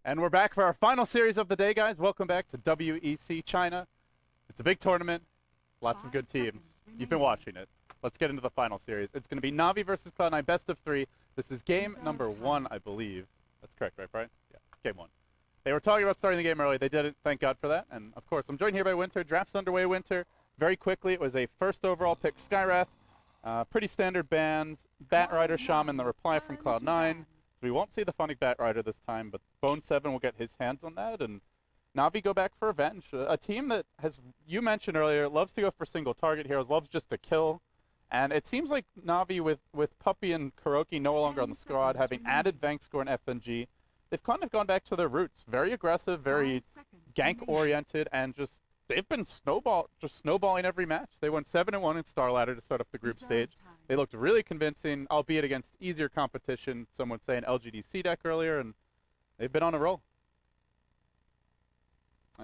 And we're back for our final series of the day, guys. Welcome back to WEC China. It's a big tournament, lots of good teams. You've been watching it. Let's get into the final series. It's going to be Na'Vi versus Cloud9, best of 3. This is game number 1, I believe. That's correct, right, Brian? Yeah, game 1. They were talking about starting the game early. They didn't. Thank God for that. And, of course, I'm joined here by Winter. Draft's underway, Winter. Very quickly, it was a first overall pick, Skywrath. Pretty standard bans. Batrider, Shaman, the reply from Cloud9. We won't see the Phonic Batrider this time, but Bone7 will get his hands on that, and Na'Vi go back for revenge. A team that has, you mentioned earlier, loves to go for single target heroes, loves just to kill, and it seems like Na'Vi with Puppy and Kuroki no longer on the squad, having added Vankscore and FNG, they've kind of gone back to their roots. Very aggressive, very gank-oriented, and just they've been snowballing every match. They won 7-1 in Star Ladder to start up the group stage. They looked really convincing, albeit against easier competition. Some would say an lgd.cdec earlier, and they've been on a roll.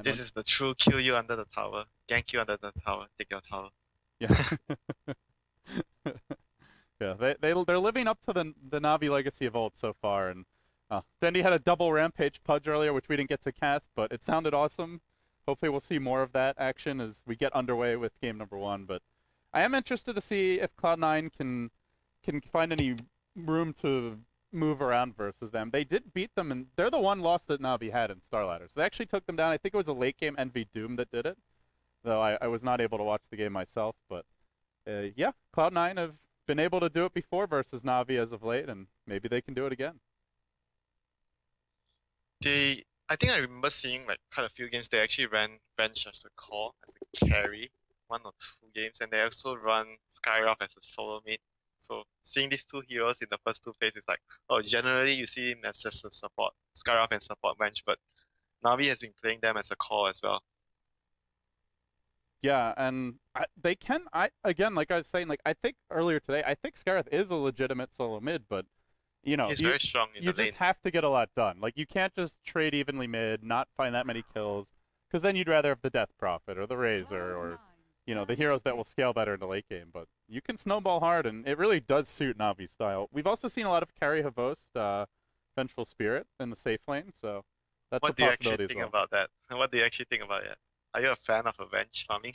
This is the true kill you under the tower, gank you under the tower, take your tower. Yeah. Yeah, they're living up to the Na'Vi legacy of old so far. And Dendi had a double rampage pudge earlier, which we didn't get to cast, but it sounded awesome. Hopefully we'll see more of that action as we get underway with game number 1. But I am interested to see if Cloud9 can find any room to move around versus them. They did beat them, and they're the one loss that Na'Vi had in Star Ladder. So they actually took them down. I think it was a late game Envy Doom that did it, though I was not able to watch the game myself. But yeah, Cloud9 have been able to do it before versus Na'Vi as of late, and maybe they can do it again. I think I remember seeing like quite a few games they actually ran Bench as a core, as a carry, 1 or 2 games, and they also run Skywrath as a solo mid. So seeing these 2 heroes in the first 2 phases, like, oh, generally you see him as just a support, Skywrath and support bench, but Na'Vi has been playing them as a core as well. Yeah, and they can, again, like I was saying, like I think earlier today, I think Skywrath is a legitimate solo mid, but you know, he's very strong in the lane. You just have to get a lot done. Like, you can't just trade evenly mid, not find that many kills, because then you'd rather have the Death Prophet or the Razor or, you know, the heroes that will scale better in the late game. But you can snowball hard, and it really does suit Na'Vi's style. We've also seen a lot of carry Havost, Vengeful Spirit in the safe lane, so that's a possibility as well. What do you actually think about that? What do you actually think about it? Are you a fan of Avenge farming?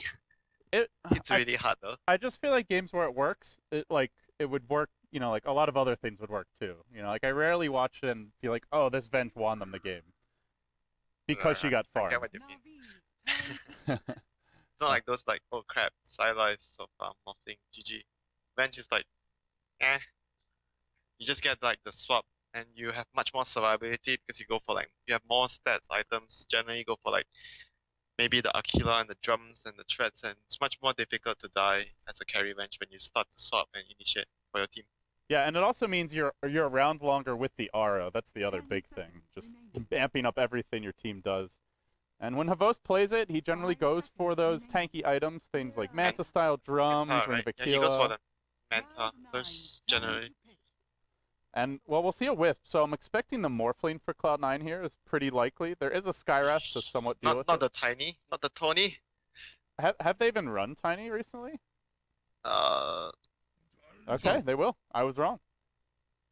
It's really hard, though. I just feel like games where it works, it would work. You know, like a lot of other things would work too. You know, like I rarely watch it and feel like, oh, this Venge won them the game because she got farmed. I get what you mean. It's not like those like, oh crap, Syla is so far morphing, GG. Venge is like, eh. You just get like the swap and you have much more survivability because you go for like, you have more stats items. Generally you go for like maybe the Aquila and the drums and the threats, and it's much more difficult to die as a carry Venge when you start to swap and initiate for your team. Yeah, and it also means you're around longer with the aura. That's the other big thing. Just amping up everything your team does. And when Havost plays it, he generally goes for those tanky items, things like Manta-style drums, right? Yeah, he goes for the Manta, those generally. And, well, we'll see a Wisp, so I'm expecting the Morphling for Cloud9 here is pretty likely. There is a Skywrath to somewhat deal with it. Not the Tiny, not the Tony. Have they even run Tiny recently? Okay, they will. I was wrong.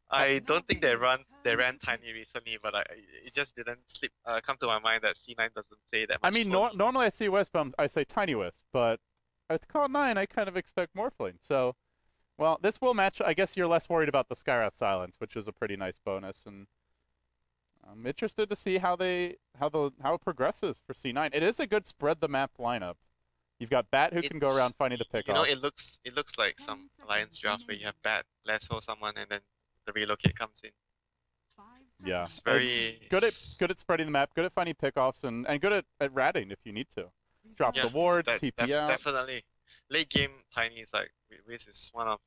I don't think they ran Tiny recently, but it just didn't come to my mind that C9 doesn't say that much. I mean, normally I see Wisp, I say Tiny Wisp, but at Cloud9 I kind of expect Morphling. So, well, this will match. I guess you're less worried about the Skywrath silence, which is a pretty nice bonus, and I'm interested to see how it progresses for C9. It is a good spread the map lineup. You've got Bat who can go around finding the pickoffs. You know, it looks like some Alliance draft where you have Bat, Lasso someone, and then the relocate comes in. Yeah, it's very good at spreading the map, good at finding pickoffs, and good at ratting if you need to. Drop the wards, TP out. Definitely. Late game Tiny is like, Wiz is one of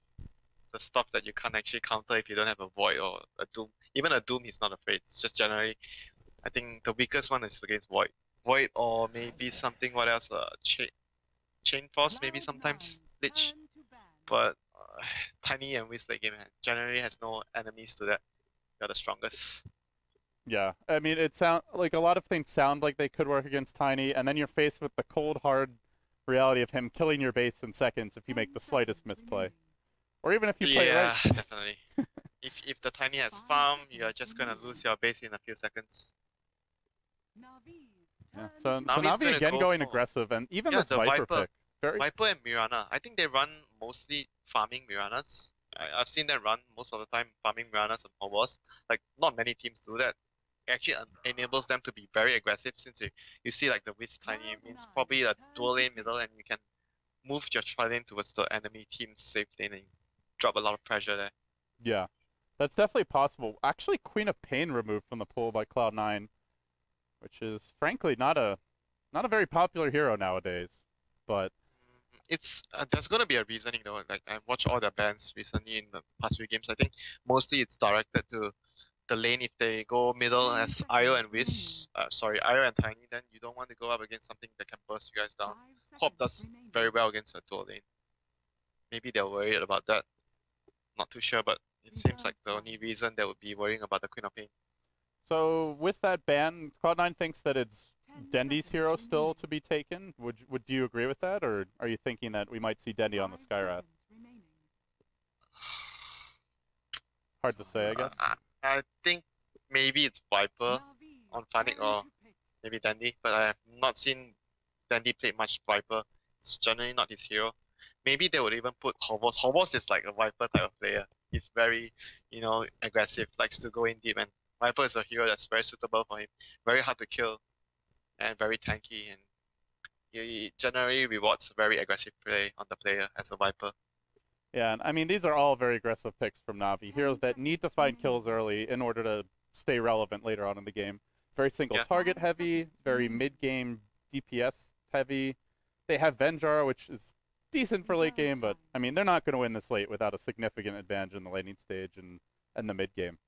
the stuff that you can't actually counter if you don't have a Void or a Doom. Even a Doom he's not afraid. It's just generally, I think the weakest one is against Void. Void or maybe something, what else? Chain Force maybe sometimes, Lich. But Tiny and Wiz late game generally has no enemies to that. They're the strongest. Yeah, I mean, it sound like a lot of things sound like they could work against Tiny, and then you're faced with the cold, hard reality of him killing your base in seconds if you make the slightest misplay. Or even if you play right. Yeah, definitely. If the Tiny has farm, you are just gonna lose your base in a few seconds. Yeah. So Navi's Navi gonna again go going for aggressive, and even yeah this the Viper Viper, pick, very Viper and Mirana. I think they run mostly farming Miranas. I've seen them run most of the time farming Miranas and Hobos. Like not many teams do that. It actually enables them to be very aggressive since you see like the Wiz Tiny means probably a dual lane middle and you can move your tri-lane towards the enemy team's safe lane and drop a lot of pressure there. yeah. That's definitely possible. Actually, Queen of Pain removed from the pool by Cloud9, which is frankly not a very popular hero nowadays. But It's there's gonna be a reasoning though. Like I've watched all their bans recently in the past few games. I think mostly it's directed to the lane. If they go middle as Io and Wiz, Io and Tiny, then you don't want to go up against something that can burst you guys down. Hop does very well against a dual lane. Maybe they're worried about that. Not too sure, but it seems like the only reason they would be worrying about the Queen of Pain. so with that ban, Cloud9 thinks that it's Dendy's hero still to be taken. Would you agree with that, or are you thinking that we might see Dendy on the Skywrath? Hard to say, I guess. I think maybe it's Viper on Fnatic or maybe Dandy, but I have not seen Dandy play much Viper. It's generally not his hero. Maybe they would even put Hobos. Hobos is like a Viper type of player. He's very, aggressive, likes to go in deep, and Viper is a hero that's very suitable for him. Very hard to kill and very tanky, and he generally rewards very aggressive play on the player as a Viper. Yeah, and I mean, these are all very aggressive picks from Navi. Heroes that need to find kills early in order to stay relevant later on in the game. Very single target heavy, very mid-game DPS heavy. They have Venjar, which is decent for late game, but I mean, they're not going to win this late without a significant advantage in the laning stage and the mid game.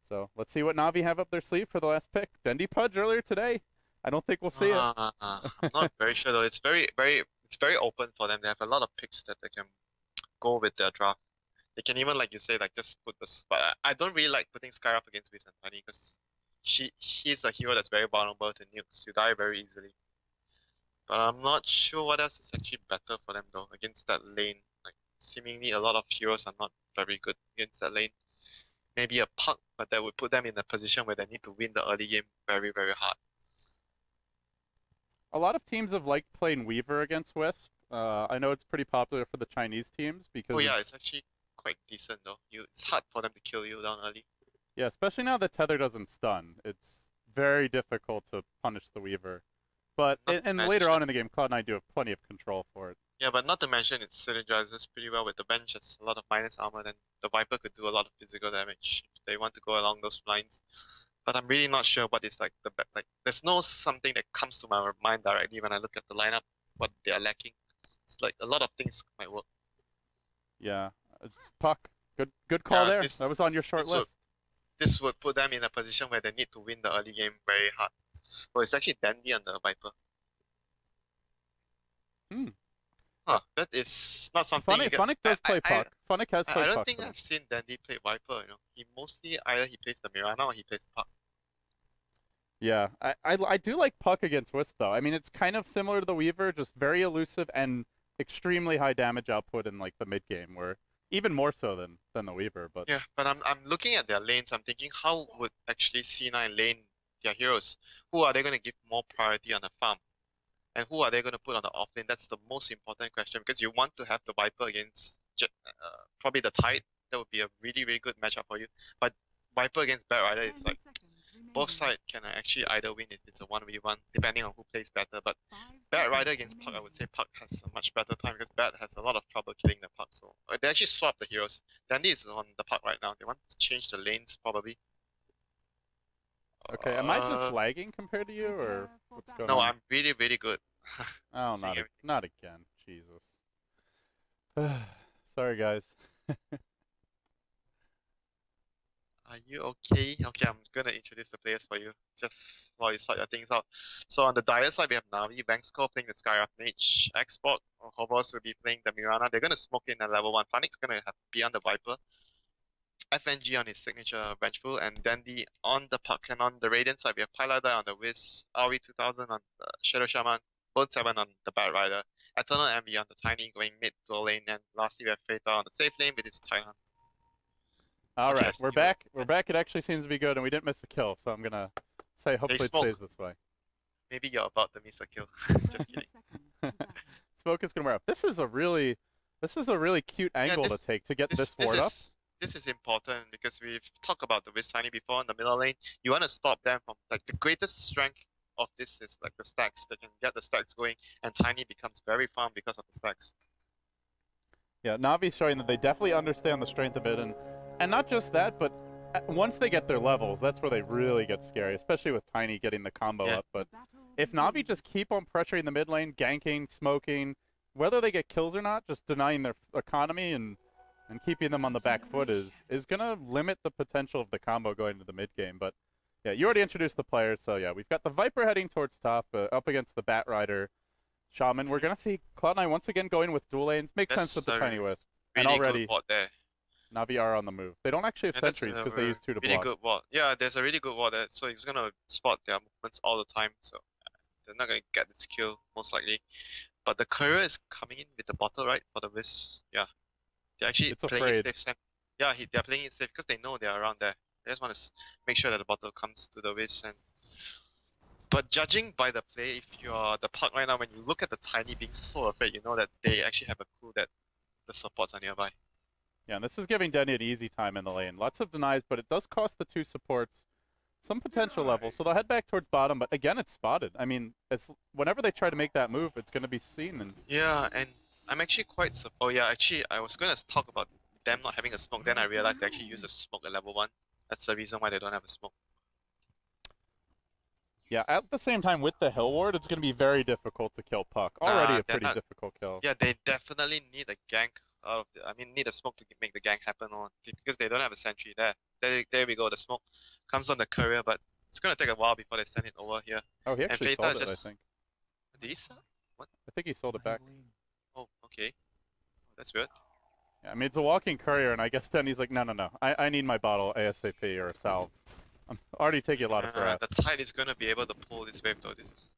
So let's see what Navi have up their sleeve for the last pick. Dendy Pudge earlier today. I don't think we'll see it. I'm not very sure though. It's very open for them. They have a lot of picks that they can go with their draft. They can even, like you say, like just put this. But I don't really like putting Sky up against Wiz and Tiny because he's a hero that's very vulnerable to nukes. You die very easily. But I'm not sure what else is actually better for them though against that lane. Like seemingly a lot of heroes are not very good against that lane. Maybe a Puck, but that would put them in a position where they need to win the early game very, very hard. A lot of teams have liked playing Weaver against Wisp. I know it's pretty popular for the Chinese teams because. Oh yeah, it's actually quite decent though. It's hard for them to kill you down early. Yeah, especially now that Tether doesn't stun. It's very difficult to punish the Weaver. But and later on in the game, Cloud9 do have plenty of control for it. Yeah, but not to mention it synergizes pretty well with the bench. It's a lot of minus armor, then the Viper could do a lot of physical damage if they want to go along those lines. But I'm really not sure what is like there's no something that comes to my mind directly when I look at the lineup, what they are lacking. It's like a lot of things might work. Yeah, it's Puck. Good call there. That was on your short list. This would put them in a position where they need to win the early game very hard. Well, it's actually Dandy on the Viper. Huh, that is not something. Fnatic does play Puck. Fnatic has played Puck. I don't think I've seen Dandy play Viper. He mostly either he plays the Mirana or he plays Puck. Yeah, I do like Puck against Wisp though. I mean, it's kind of similar to the Weaver, just very elusive and extremely high damage output in like the mid game, where even more so than the Weaver. But yeah, but I'm looking at their lanes. I'm thinking, how would actually C9 lane their heroes? Who are they going to give more priority on the farm? And who are they going to put on the off lane? That's the most important question because you want to have the Viper against probably the Tide. That would be a really, really good matchup for you. But Viper against Bat Rider is like both sides can actually either win if it's a 1v1 depending on who plays better. But Bat Rider against Puck, I would say Puck has a much better time because Bat has a lot of trouble killing the Puck. So they actually swap the heroes. Dandy is on the Puck right now. They want to change the lanes probably. Okay, am I just lagging compared to you, or what's going on? No, I'm really, really good. Oh, not again. Jesus. Sorry, guys. Are you okay? Okay, I'm gonna introduce the players for you, just while you sort your things out. So on the Dire side, we have Navi, Bankscore playing the Skywrath Mage, Xbox or Hobos will be playing the Mirana. They're gonna smoke in at level 1. Phoenix gonna be on the Viper. FNG on his signature Vengeful, and Dandy on the Puck, and on the Radiant side we have Piloter on the Wiz, RE2000 on the Shadow Shaman, Bone 7 on the Bat Rider, Eternal Envy on the Tiny going mid dual lane, and lastly we have Fata on the safe lane with his Taihan. Alright, we're back. We're back. It actually seems to be good, and we didn't miss a kill, so I'm gonna say hopefully it smoke. stays this way. Maybe you're about to miss a kill. Just kidding. Smoke is gonna wear up. This is a really cute angle to take to get this ward up. This is important because we've talked about the WEC Tiny before in the middle lane. You want to stop them from like the greatest strength of this is like the stacks. They can get the stacks going, and Tiny becomes very farm because of the stacks. Yeah, Navi's showing that they definitely understand the strength of it, and not just that, but once they get their levels, that's where they really get scary, especially with Tiny getting the combo up. But if Navi just keep on pressuring the mid lane, ganking, smoking, whether they get kills or not, just denying their economy and keeping them on the back foot is going to limit the potential of the combo going into the mid game. But yeah, you already introduced the players, so yeah, we've got the Viper heading towards top, up against the Bat Rider. Shaman, we're going to see Cloud9 once again going with dual lanes. Makes sense with the Tiny Wisp. Really and already, good ward there. Navi are on the move. They don't actually have sentries because they use 2 to really block. Good ward. Yeah, there's a really good ward there, so he's going to spot their movements all the time, so they're not going to get this kill, most likely. But the courier is coming in with the bottle, right, for the Wisp. Yeah. They're actually playing it safe. Yeah, they're playing it safe because they know they're around there. They just want to make sure that the bottle comes to the Wisp. But judging by the play, if you're the Puck right now, when you look at the Tiny being so afraid, you know that they actually have a clue that the supports are nearby. Yeah, and this is giving Denny an easy time in the lane. Lots of denies, but it does cost the 2 supports some potential levels. So they'll head back towards bottom, but again, it's spotted. I mean, whenever they try to make that move, it's going to be seen. And yeah, and I'm actually quite... Oh yeah, actually, I was going to talk about them not having a smoke, then I realized they actually use a smoke at level 1. That's the reason why they don't have a smoke. Yeah, at the same time, with the Hill Ward, it's going to be very difficult to kill Puck. Already a pretty difficult kill. Yeah, they definitely need a gank out of the... I mean, need a smoke to make the gank happen because they don't have a sentry there. There we go, the smoke comes on the courier, but it's going to take a while before they send it over here. Oh, he actually sold it, I think. Did he sell? What? I think he sold it back. Oh, okay. That's weird. Yeah, I mean, it's a walking courier, and I guess Denny's like, no. I need my bottle ASAP or a salve. I'm already taking a lot of threats. The Tide is going to be able to pull this wave, though. This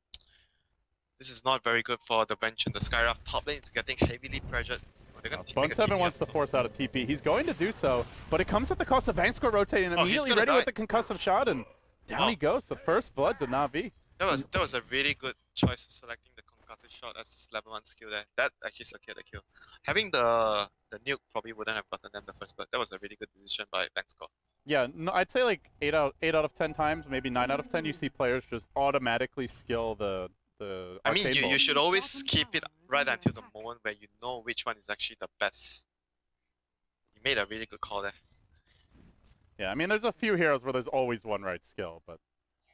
is not very good for the bench, and the Skyraft top lane is getting heavily pressured. Bone7 wants to force out a TP. He's going to do so, but it comes at the cost of Vanscore rotating immediately ready with the concussive shot, and down he goes. The first blood to Na'Vi. That was a really good choice of selecting the concussive shot as level 1 skill there. That actually secured the kill. Having the nuke probably wouldn't have gotten them the first blood. That was a really good decision by Vanscore. Yeah, no, I'd say like 8 out of 10 times, maybe 9 out of 10, you see players just automatically skill the I mean, you should always keep it right until the moment where you know which one is actually the best. You made a really good call there. Yeah, I mean, there's a few heroes where there's always one right skill, but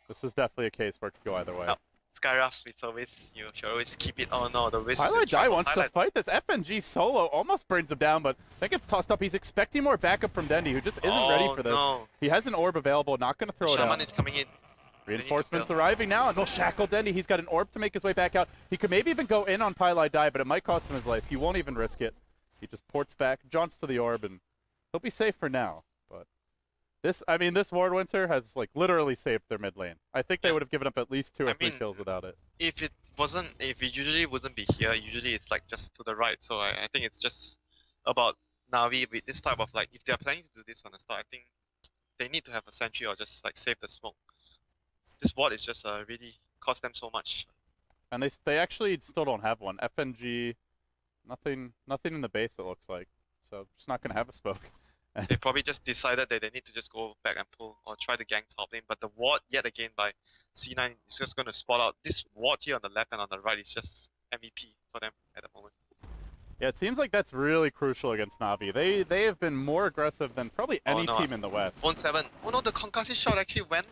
this is definitely a case where it could go either way. No. Skyraft, it's always, you should always keep it. Oh no, the Wiz Highlight Die wants to fight this. FNG solo almost brings him down, but I think it's tossed up. He's expecting more backup from Dendy, who just isn't ready for this. No. He has an orb available, not going to throw it out. Shaman is coming in. Reinforcements arriving now, and they'll shackle Dendy. He's got an orb to make his way back out. He could maybe even go in on Pylai Die, but it might cost him his life. He won't even risk it. He just ports back, jaunts to the orb, and he'll be safe for now. But this Ward Winter has like literally saved their mid lane. I think they would have given up at least 2 or 3 kills without it. If it usually wouldn't be here, usually it's like just to the right. So I think it's just about Na'Vi with this type of like, if they're planning to do this on the start, I think they need to have a sentry or just like save the smoke. This ward is just really cost them so much. And they actually still don't have one. FNG, nothing in the base it looks like. So just not gonna have a smoke. They probably just decided that they need to just go back and pull or try to gank top lane. But the ward yet again by C9 is just gonna spot out. This ward here on the left and on the right is just MVP for them at the moment. Yeah, it seems like that's really crucial against Na'Vi. They have been more aggressive than probably any team in the West. 1-7. Oh no, the concussive shot actually went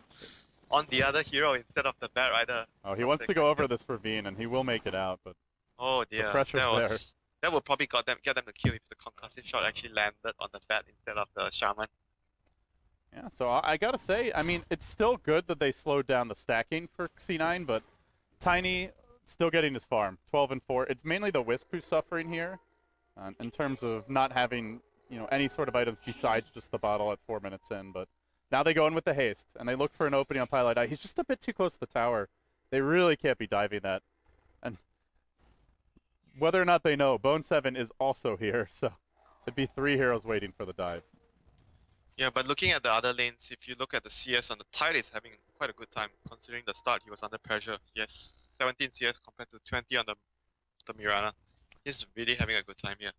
on the other hero instead of the Bat Rider. Oh, he wants to go over this ravine, and he will make it out, but oh dear, the pressure's there. That would probably get them the kill if the concussive shot actually landed on the Bat instead of the Shaman. Yeah, so I gotta say, I mean, it's still good that they slowed down the stacking for C9, but Tiny still getting his farm, 12 and 4. It's mainly the Wisp who's suffering here, in terms of not having any sort of items besides just the bottle at 4 minutes in, but. Now they go in with the haste, and they look for an opening on Pylai Die. He's just a bit too close to the tower. They really can't be diving that. And whether or not they know, Bone7 is also here, so it'd be 3 heroes waiting for the dive. Yeah, but looking at the other lanes, if you look at the CS on the Tide is having quite a good time considering the start he was under pressure. He has 17 CS compared to 20 on the Mirana. He's really having a good time here.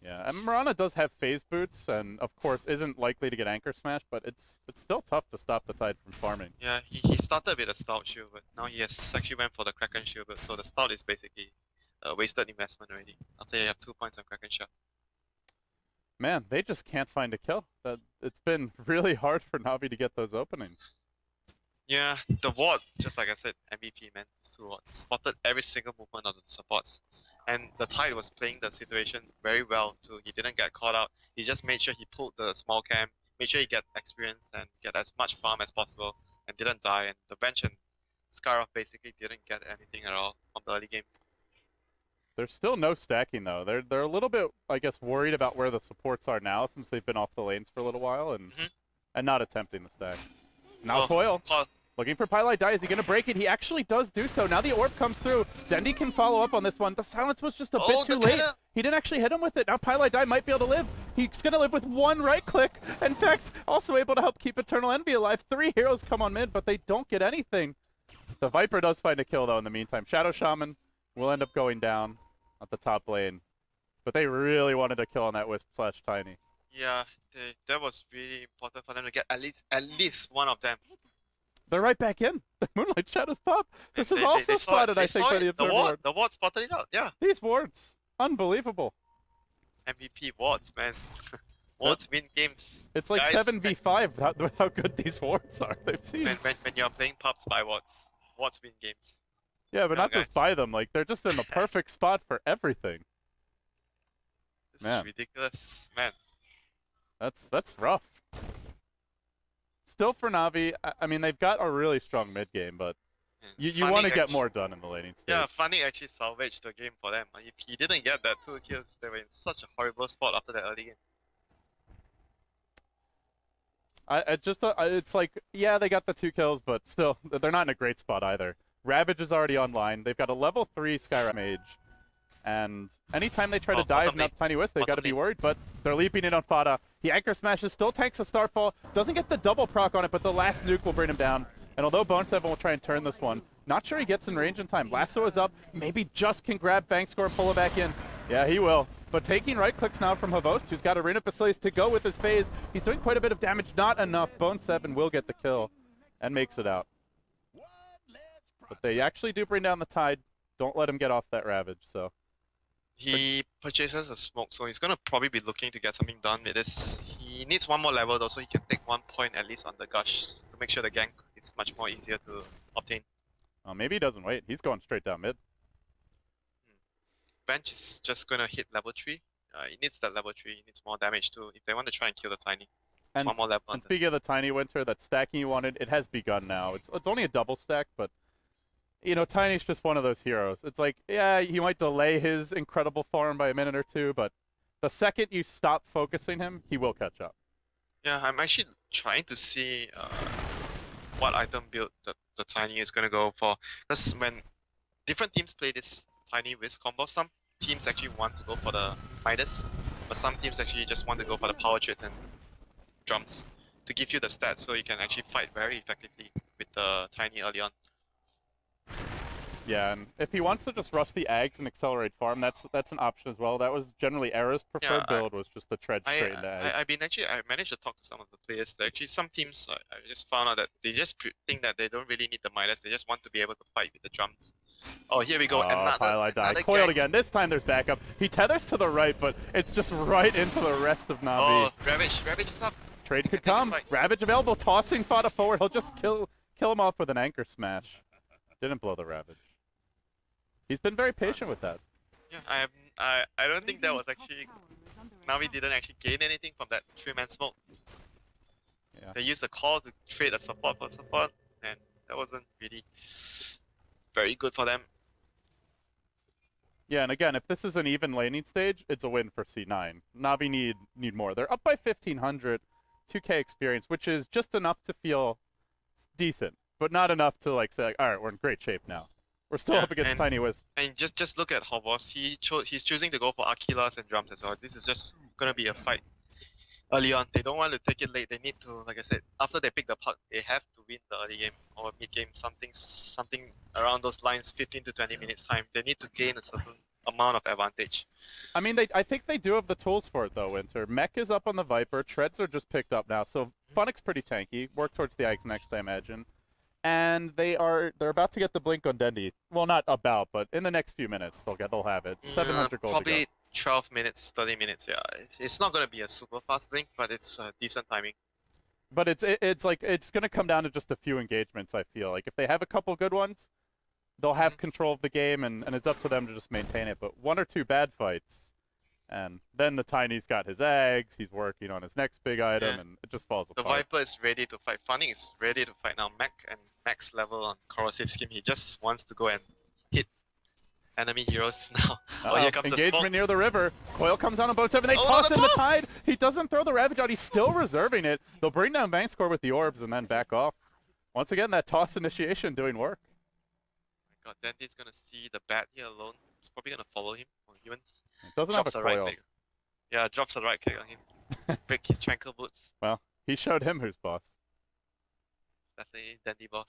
Yeah, and Mirana does have phase boots, and of course isn't likely to get anchor smashed, but it's still tough to stop the Tide from farming. Yeah, he started with a stout shield, but now he has actually went for the Kraken shield, but so the stout is basically a wasted investment already. After you have 2 points on Kraken shot. Man, they just can't find a kill. It's been really hard for Navi to get those openings. Yeah, the ward, just like I said, MVP man, these two wards spotted every single movement of the supports. And the Tide was playing the situation very well too. He didn't get caught out. He just made sure he pulled the small camp, made sure he get experience and get as much farm as possible, and didn't die. And the bench and Scarov basically didn't get anything at all from the early game. There's still no stacking though. They're a little bit, I guess, worried about where the supports are now since they've been off the lanes for a little while and not attempting the stack. Now Coil. Looking for Pylite Die. Is he going to break it? He actually does do so. Now the orb comes through. Dendi can follow up on this one. The silence was just a bit too late. He didn't actually hit him with it. Now Pylite Die might be able to live. He's going to live with one right click. In fact, also able to help keep Eternal Envy alive. 3 heroes come on mid, but they don't get anything. The Viper does find a kill, though, in the meantime. Shadow Shaman will end up going down at the top lane. But they really wanted a kill on that Wisp/Tiny. Yeah, that was really important for them to get at least one of them. They're right back in. The Moonlight Shadows pop. This is also spotted, I think, by the Observer Ward. The ward spotted it out, yeah. These wards. Unbelievable. MVP wards, man. Wards win games. It's like 7v5 with how good these wards are. They've seen. When you're playing pubs by wards, wards win games. Yeah, but not just by them. Like, they're just in the perfect spot for everything. This is ridiculous, man. That's rough. Still for Navi, I mean, they've got a really strong mid game, but you want to get more done in the laning stage. Yeah, Funny actually salvaged the game for them. If he didn't get that 2 kills, they were in such a horrible spot after that early game. It's like, yeah, they got the 2 kills, but still, they're not in a great spot either. Ravage is already online. They've got a level 3 Skyrim Mage. And anytime they try to dive up Tiny Wisp, they've got to be worried, but they're leaping in on Fada. He anchor smashes, still tanks a Starfall, doesn't get the double proc on it, but the last nuke will bring him down. And although Bone7 will try and turn this one, not sure he gets in range in time. Lasso is up, maybe just can grab Bankscore and pull it back in. Yeah, he will. But taking right clicks now from Havost, who's got Arena Basilius to go with his phase. He's doing quite a bit of damage, not enough. Bone7 will get the kill and makes it out. But they actually do bring down the Tide. Don't let him get off that Ravage, so. He purchases a smoke, so he's gonna probably be looking to get something done with this. He needs one more level though, so he can take 1 point at least on the Gush to make sure the gank is much more easier to obtain. Maybe he doesn't wait. He's going straight down mid. Bench is just gonna hit level 3. He needs that level 3. He needs more damage too if they want to try and kill the Tiny. It's one more level. And speaking of the Tiny Winter, that stacking you wanted, it has begun now. It's only a double stack, but you know, Tiny's just one of those heroes. It's like, yeah, he might delay his incredible farm by a minute or 2, but the second you stop focusing him, he will catch up. Yeah, I'm actually trying to see what item build the Tiny is going to go for. Because when different teams play this Tiny Wisp combo, some teams actually want to go for the Midas, but some teams actually just want to go for the power trades and drums to give you the stats so you can actually fight very effectively with the Tiny early on. Yeah, and if he wants to just rush the Ags and accelerate farm, that's an option as well. That was generally Era's preferred build, was just the tread straight into Ags. I managed to talk to some of the players. Actually, some teams, I just found out that they just think that they don't really need the Midas. They just want to be able to fight with the drums. Oh, here we go. Another coiled again. This time there's backup. He tethers to the right, but it's just right into the rest of Navi. Oh, Ravage is up. Trade could come. Ravage available, tossing Fada forward. He'll just kill him off with an anchor smash. Didn't blow the Ravage. He's been very patient with that. Yeah, I don't think that was actually... Navi didn't actually gain anything from that 3-man smoke. Yeah. They used a call to trade a support for support, and that wasn't really very good for them. Yeah, and again, if this is an even laning stage, it's a win for C9. Navi need more. They're up by 1,500, 2k experience, which is just enough to feel decent, but not enough to like say, like, all right, we're in great shape now. We're still up against Tiny Wisp. And just look at Hobos. He's choosing to go for Aquilas and drums as well. This is just gonna be a fight. early on. They don't want to take it late. They need to, like I said, after they pick the puck, they have to win the early game or mid game. Something around those lines, 15 to 20 minutes time. They need to gain a certain amount of advantage. I mean, I think they do have the tools for it though. Winter Mech is up on the Viper. Treads are just picked up now, so Funnick's pretty tanky. Work towards the Ags next, I imagine. And they're about to get the blink on Dendy. Well, not about, but in the next few minutes they'll have it. 700 gold Probably to go. 12 minutes, 30 minutes. Yeah, it's not gonna be a super fast blink, but it's decent timing. But it's like it's gonna come down to just a few engagements. I feel like if they have a couple good ones, they'll have control of the game, and it's up to them to just maintain it. But one or two bad fights, and then the Tiny's got his eggs. He's working on his next big item, and it just falls apart. The Viper is ready to fight. Funny is ready to fight now. Mac and max level on corrosive scheme. He just wants to go and hit enemy heroes now. Oh, here comes engagement the near the river. Coil comes down on boat 7. They Oh, toss no, in the tide. He doesn't throw the Ravage out. He's still reserving it. They'll bring down bank score with the orbs and then back off. Once again, that toss initiation doing work. Oh my god, Dandy's gonna see the bat here alone. He's probably gonna follow him. Or even Doesn't have a drops the coil. right click. Yeah, drops the right click on him. Break his tranquil boots. Well, he showed him who's boss. Definitely Dandy boss.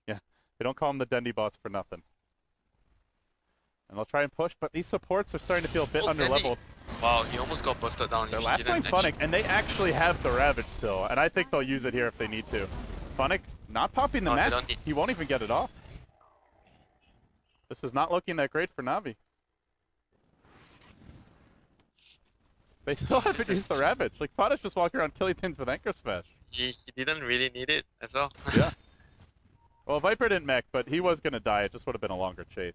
Yeah, they don't call him the Dendy boss for nothing. And they'll try and push, but these supports are starting to feel a bit underleveled. Wow, he almost got busted down. Their last line Funnick, and they actually have the Ravage still, and I think they'll use it here if they need to. Funnick not popping the match. He won't even get it off. This is not looking that great for Navi. They still haven't used the Ravage. Like, Fada's just walking around killing things with Anchor Smash. He didn't really need it as well. Yeah. Well, Viper didn't mech, but he was going to die. It just would have been a longer chase.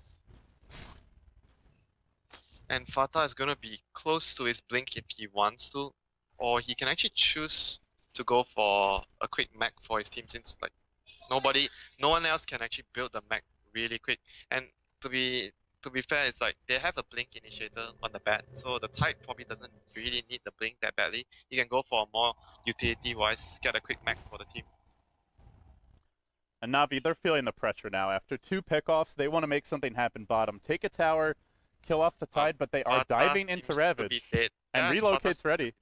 And Fata is gonna be close to his blink if he wants to, or he can actually choose to go for a quick mech for his team since like no one else can actually build the mech really quick. And to be fair, it's like they have a blink initiator on the bat, so the Tide probably doesn't really need the blink that badly. He can go for a more utility-wise, get a quick mech for the team. And Navi, they're feeling the pressure now. After 2 pickoffs, they want to make something happen bottom. Take a tower, kill off the Tide, but they are diving into Ravage. And Relocate's ready.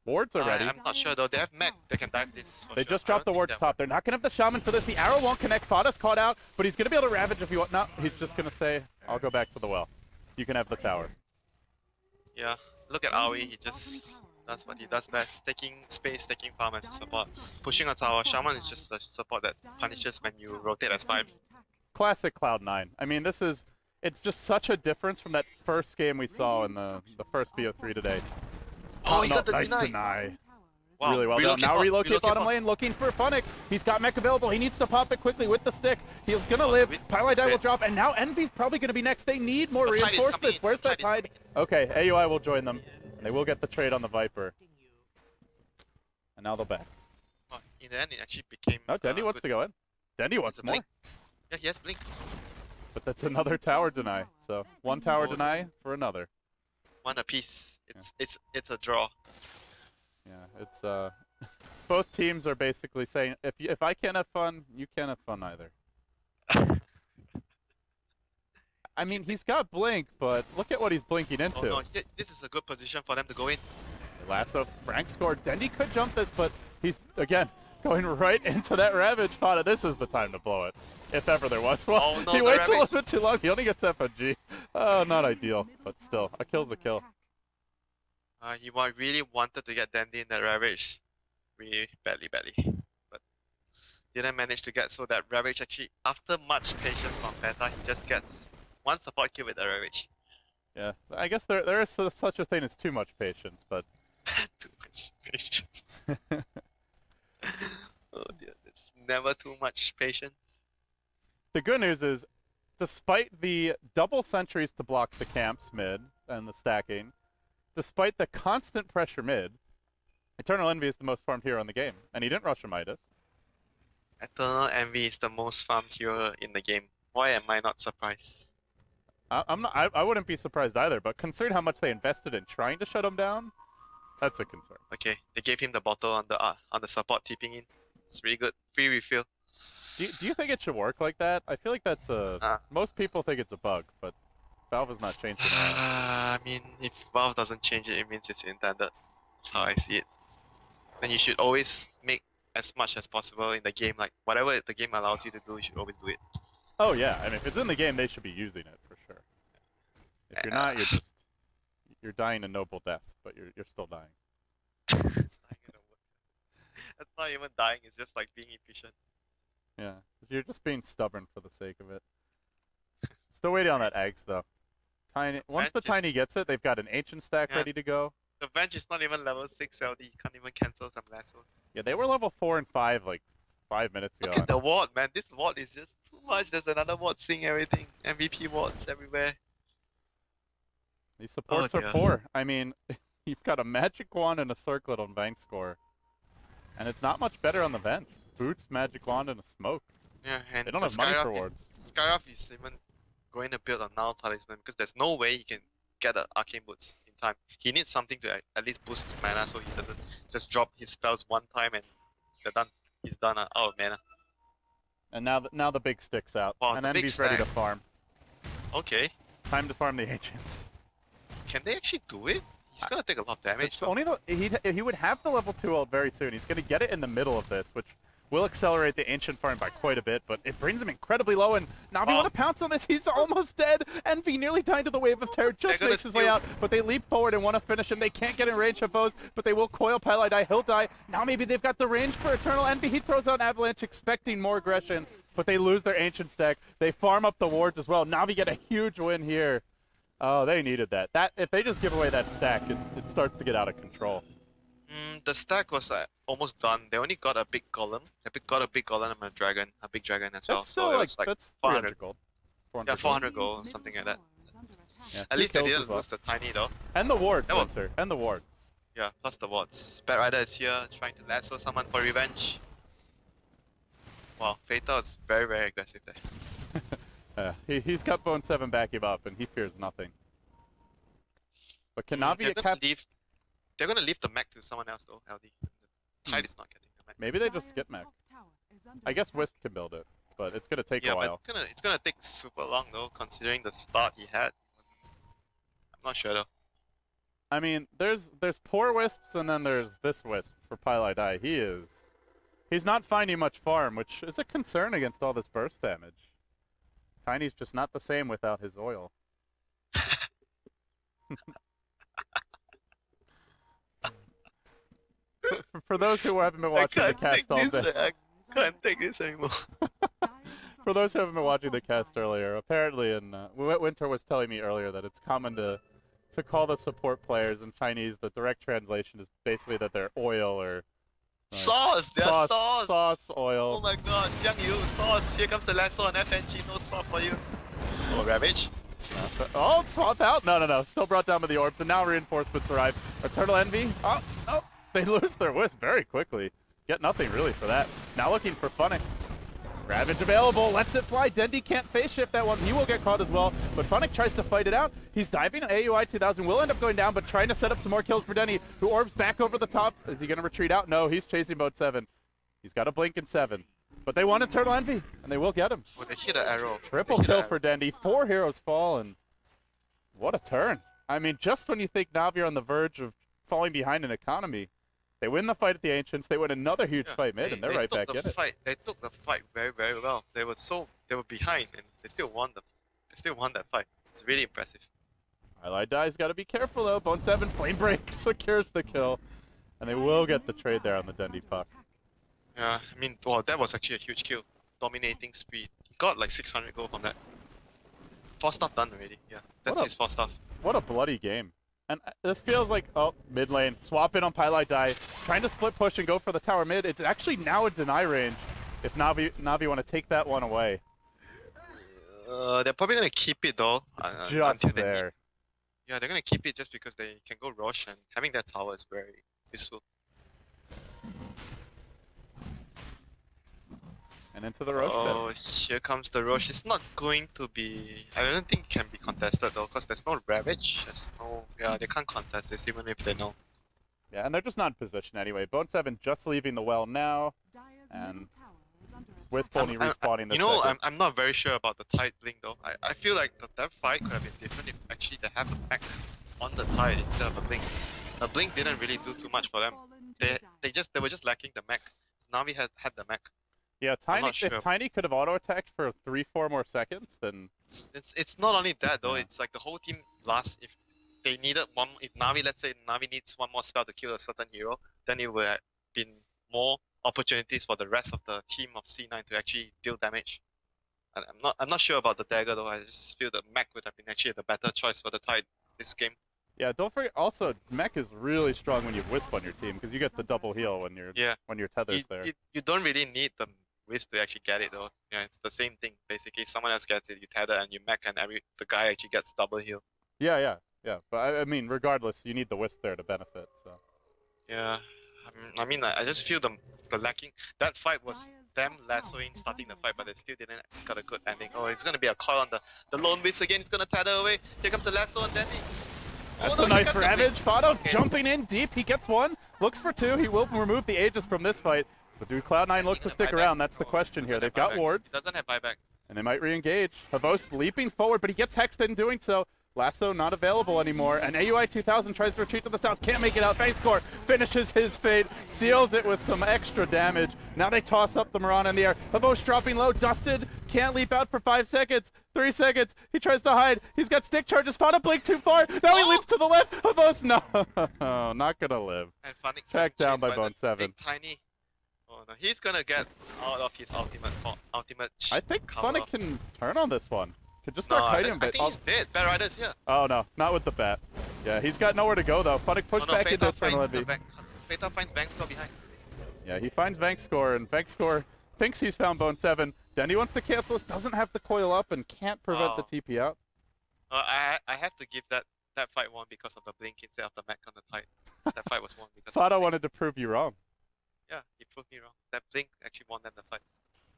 Wards are ready. I'm not sure though. They have mech. They can dive this. They just dropped the wards top. They're not going to have the Shaman for this. The arrow won't connect. Fada's caught out, but he's going to be able to Ravage if you want. No, he's just going to say, I'll go back to the well. You can have the tower. Yeah. Look at Aoi. He just does what he does best. Taking space, taking farm as a support. Pushing a tower. Shaman is just a support that punishes when you rotate as 5. Classic Cloud9. I mean, it's just such a difference from that first game we saw in the first BO3 today. Oh, he got the nice deny. Wow. Really well done. Now relocate bottom lane, looking for Funnick. He's got mech available. He needs to pop it quickly with the stick. He's going to live. Pylai Die will drop, and now Envy's probably going to be next. They need more reinforcements. Where's that Tide? Okay, AUI will join them, and they will get the trade on the Viper. And now they'll back. Oh, in the end, it actually became... No, Dendy wants to go in. Dendy wants more. Yeah, he has blink. But that's another tower deny. So, one tower deny for another. One apiece. It's a draw. Yeah, it's both teams are basically saying if I can't have fun, you can't have fun either. I mean, he's got blink, but look at what he's blinking into. Oh, no, this is a good position for them to go in. Lasso, Frank scored. Dendy could jump this, but he's again going right into that Ravage. Fada, this is the time to blow it, if ever there was. Well, oh, no, he waits a little bit too long. He only gets FOG. Oh, not ideal, but still, a kill's a kill. He really wanted to get Dandy in that Ravage. Really badly. But didn't manage to get, so that Ravage actually, after much patience from Beta, he just gets one support kill with the Ravage. Yeah, I guess there is such a thing as too much patience, but... Too much patience. Oh dear, it's never too much patience. The good news is, despite the double sentries to block the camps mid and the stacking, despite the constant pressure mid, Eternal Envy is the most farmed hero in the game, and he didn't rush a Midas. Eternal Envy is the most farmed hero in the game. Why am I not surprised? I wouldn't be surprised either, but considering how much they invested in trying to shut him down, that's a concern. Okay, they gave him the bottle on the support tipping in. It's really good. Free refill. Do you think it should work like that? I feel like that's most people think it's a bug, but Valve is not changing it. I mean, if Valve doesn't change it, it means it's intended. That's how I see it. And you should always make as much as possible in the game. Like whatever the game allows you to do, you should always do it. Oh yeah, I mean if it's in the game, they should be using it for sure. If you're not, you're dying a noble death, but you're still dying. That's not even dying, it's just like being efficient. Yeah, you're just being stubborn for the sake of it. Still waiting on that eggs though. Once the Tiny gets it, they've got an ancient stack ready to go. The bench is not even level 6 LD, you can't even cancel some lassos. Yeah, they were level 4 and 5 like 5 minutes ago. Look at the ward, man. This ward is just too much. There's another ward seeing everything. MVP wards everywhere. These supports are poor. I mean, you've got a magic wand and a circlet on bank score. And it's not much better on the bench. Boots, magic wand, and a smoke. Yeah, and they don't have money for wards. Skyruff is even going to build a null talisman because there's no way he can get the arcane boots in time. He needs something to at least boost his mana so he doesn't just drop his spells one time and they're done. He's done out of mana. And now the big stick's out. Wow, and Envy's ready to farm. Okay. Time to farm the ancients. Can they actually do it? He's gonna take a lot of damage. It's only he would have the level 2 ult very soon. He's gonna get it in the middle of this, which will accelerate the ancient farm by quite a bit, but it brings him incredibly low, and Navi want to pounce on this. He's almost dead. Envy nearly dying to the wave of terror, just makes his way out, but they leap forward and want to finish him. They can't get in range of foes, but they will coil Pylai die. He'll die. Now maybe they've got the range for Eternal Envy. He throws out Avalanche, expecting more aggression, but they lose their ancient stack. They farm up the wards as well. Navi get a huge win here. Oh, they needed that. If they just give away that stack, it starts to get out of control. The stack was almost done. They only got a big golem. They got a big golem and a big dragon as well. That's still like 400 gold. 400 yeah, 400 gold, something like that. Yeah, at least they didn't lose the Tiny though. And the wards, Winter. And the wards. Yeah, plus the wards. Bat Rider is here, trying to lasso someone for revenge. Wow, Fatal is very, very aggressive there. He's got Bone 7 back him up, and he fears nothing. But can Navi they're gonna leave the mech to someone else though, LD. The Tide is not getting the mech. Maybe they just skip mech. I guess Wisp can build it, but it's gonna take a while. But it's gonna take super long though, considering the start he had. I'm not sure though. I mean, there's poor Wisps, and then there's this Wisp for Pylai Die. He's not finding much farm, which is a concern against all this burst damage. Tiny's just not the same without his oil. For those who haven't been watching the cast all day. I can't take this anymore. For those who haven't been watching the cast earlier, apparently, Winter was telling me earlier that it's common to call the support players in Chinese, the direct translation is basically that they're oil or... sauce! They're sauce! Sauce, oil. Oh my god, Jiang Yu, sauce! Here comes the lasso on FNG, no swap for you. Oh, Ravage. Oh, swap out? No. Still brought down by the orbs, and now reinforcements arrive. Eternal Envy. Oh, they lose their Wisp very quickly. Get nothing really for that. Now looking for Funnick. Ravage available, lets it fly. Dendi can't phase shift that one. He will get caught as well, but Funnick tries to fight it out. He's diving. AUI 2000 will end up going down, but trying to set up some more kills for Dendi, who orbs back over the top. Is he going to retreat out? No, he's chasing Boat 7. He's got a blink in 7. But they want Eternal Envy, and they will get him. Oh, they hit an arrow. Triple kill for Dendi. 4 heroes fall, and what a turn. I mean, just when you think Navi are on the verge of falling behind in economy, they win the fight at the Ancients, they win another huge fight mid, and they're right back in it. They took the fight very, very well. They were behind, and they still won that fight. It's really impressive. Pylai Die's got to be careful though. Bone 7 Flame Break secures the kill, and they will get the trade there on the Dendi puck. Yeah, I mean, well, that was actually a huge kill. Dominating speed. He got like 600 gold from that. 4 stuff done already. Yeah, that's his 4 stuff. What a bloody game. And this feels like, mid lane, swap in on Pylai Die, trying to split push and go for the tower mid. It's actually now a deny range if Navi want to take that one away. They're probably going to keep it though. It's just there. Yeah, they're going to keep it just because they can go Rosh, and having that tower is very useful. And into the Rosh pit. Here comes the Rosh. It's not going to be... I don't think it can be contested though, because there's no Ravage. There's no... Yeah, they can't contest this even if they know. Yeah, and they're just not in position anyway. Bone 7 just leaving the well now, and Wisp only respawning this second. I'm not very sure about the Tide Blink though. I feel like that fight could have been different if actually they have the mech on the Tide instead of a Blink. The Blink didn't really do too much for them. They were just lacking the mech. Navi had the mech. Yeah, I'm Tiny. not sure. If Tiny could have auto attacked for 3-4 more seconds, then It's not only that though. Yeah. It's like the whole team last. If they needed one, if Navi, let's say Navi needs one more spell to kill a certain hero, then it would have been more opportunities for the rest of the team of C9 to actually deal damage. And I'm not sure about the dagger though. I just feel the mech would have been actually the better choice for the Tide this game. yeah. Don't forget. Also, mech is really strong when you have Wisp on your team because you get the double heal when your tether's there. You don't really need the Wisp to actually get it though. Yeah, it's the same thing basically. Someone else gets it, you tether and you mech, and the guy actually gets double heal. Yeah. But I mean, regardless, you need the Wisp there to benefit. So. Yeah, I mean, I just feel the lacking. That fight was them lassoing starting the fight, but they still didn't got a good ending. Oh, it's gonna be a coil on the lone Wisp again. It's gonna tether away. Here comes the lasso and then That's a nice ravage. Fado jumping in deep. He gets one. Looks for two. He will remove the Aegis from this fight. But do Cloud9 look to stick around? That's the question here. They've got wards. He doesn't have buyback. And they might re-engage. Havos leaping forward, but he gets hexed in doing so. Lasso not available anymore. And AUI 2000 tries to retreat to the south. Can't make it out. Bankscore finishes his fate. Seals it with some extra damage. Now they toss up the Mirana in the air. Havos dropping low. Dusted. Can't leap out for 5 seconds. 3 seconds. He tries to hide. He's got stick charges. Fought a blink too far. Now he leaps to the left. Havos, no. Not gonna live. And Funny Tagged down by Bone 7. Big Tiny. Oh no, he's gonna get out of his ultimate. I think Funny can turn on this one. Could just No, start kiting him. I think he's dead. Bat Rider's here. Oh no, not with the bat. Yeah, he's got nowhere to go though. Funnick pushed back into Eternal Envy. Feta finds Bankscore behind. Yeah, he finds Bankscore, and Bankscore thinks he's found Bone 7. Then he wants to cancel this, doesn't have the coil up, and can't prevent the TP out. I have to give that fight won because of the blink instead of the mech on the Tide. That fight was won because Thought I wanted to prove you wrong. Yeah, he proved me wrong. That blink actually won them the fight.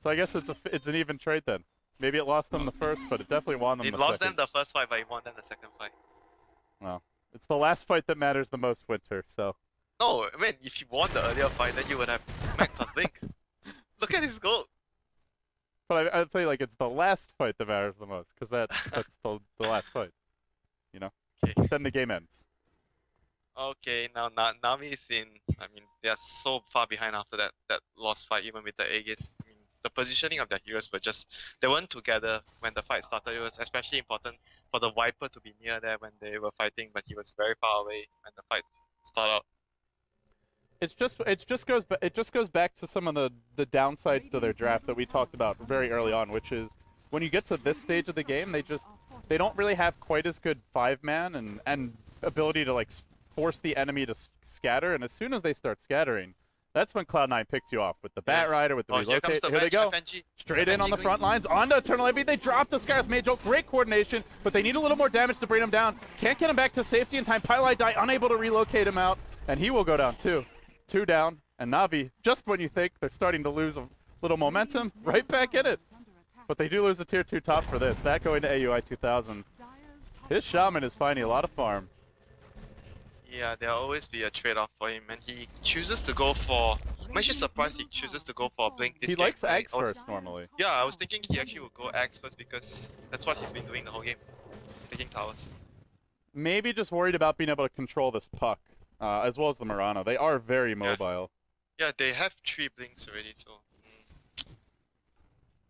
So I guess it's an even trade then. Maybe it lost them the first, but it definitely won them the second. It lost them the first fight, but it won them the second fight. Well, it's the last fight that matters the most, Winter, so. No, I mean, if you won the earlier fight, then you would have mech plus blink. Look at his goal. But I'd say, like, it's the last fight that matters the most, because that's the last fight. You know? Okay. Then the game ends. Okay, now Nami is in. I mean, they are so far behind after that lost fight, even with the Aegis. I mean, the positioning of their heroes were just, they weren't together when the fight started. It was especially important for the Viper to be near there when they were fighting, but he was very far away when the fight started. It just goes back to some of the downsides to their draft that we talked about very early on, which is when you get to this stage of the game, they don't really have quite as good 5-man and ability to like force the enemy to scatter. And as soon as they start scattering, that's when Cloud9 picks you off with the Bat Rider, with the relocate. Here they go, straight in on the front lines, onto Eternal Envy. They drop the Scarlet Mage ult. Great coordination, but they need a little more damage to bring him down. Can't get him back to safety in time. Pylai die, unable to relocate him out, and he will go down too. 2 down, and Navi, just when you think they're starting to lose a little momentum, right back in it. But they do lose the tier 2 top for this. That going to AUI 2000. His Shaman is finding a lot of farm. Yeah, there'll always be a trade-off for him, and he chooses to go for... I'm actually surprised he chooses to go for a blink this game. He likes Axe first, normally. Yeah, I was thinking he actually would go Axe first because that's what he's been doing the whole game. Taking towers. Maybe just worried about being able to control this puck. As well as the Mirana. They are very mobile. Yeah, they have 3 blinks already, so...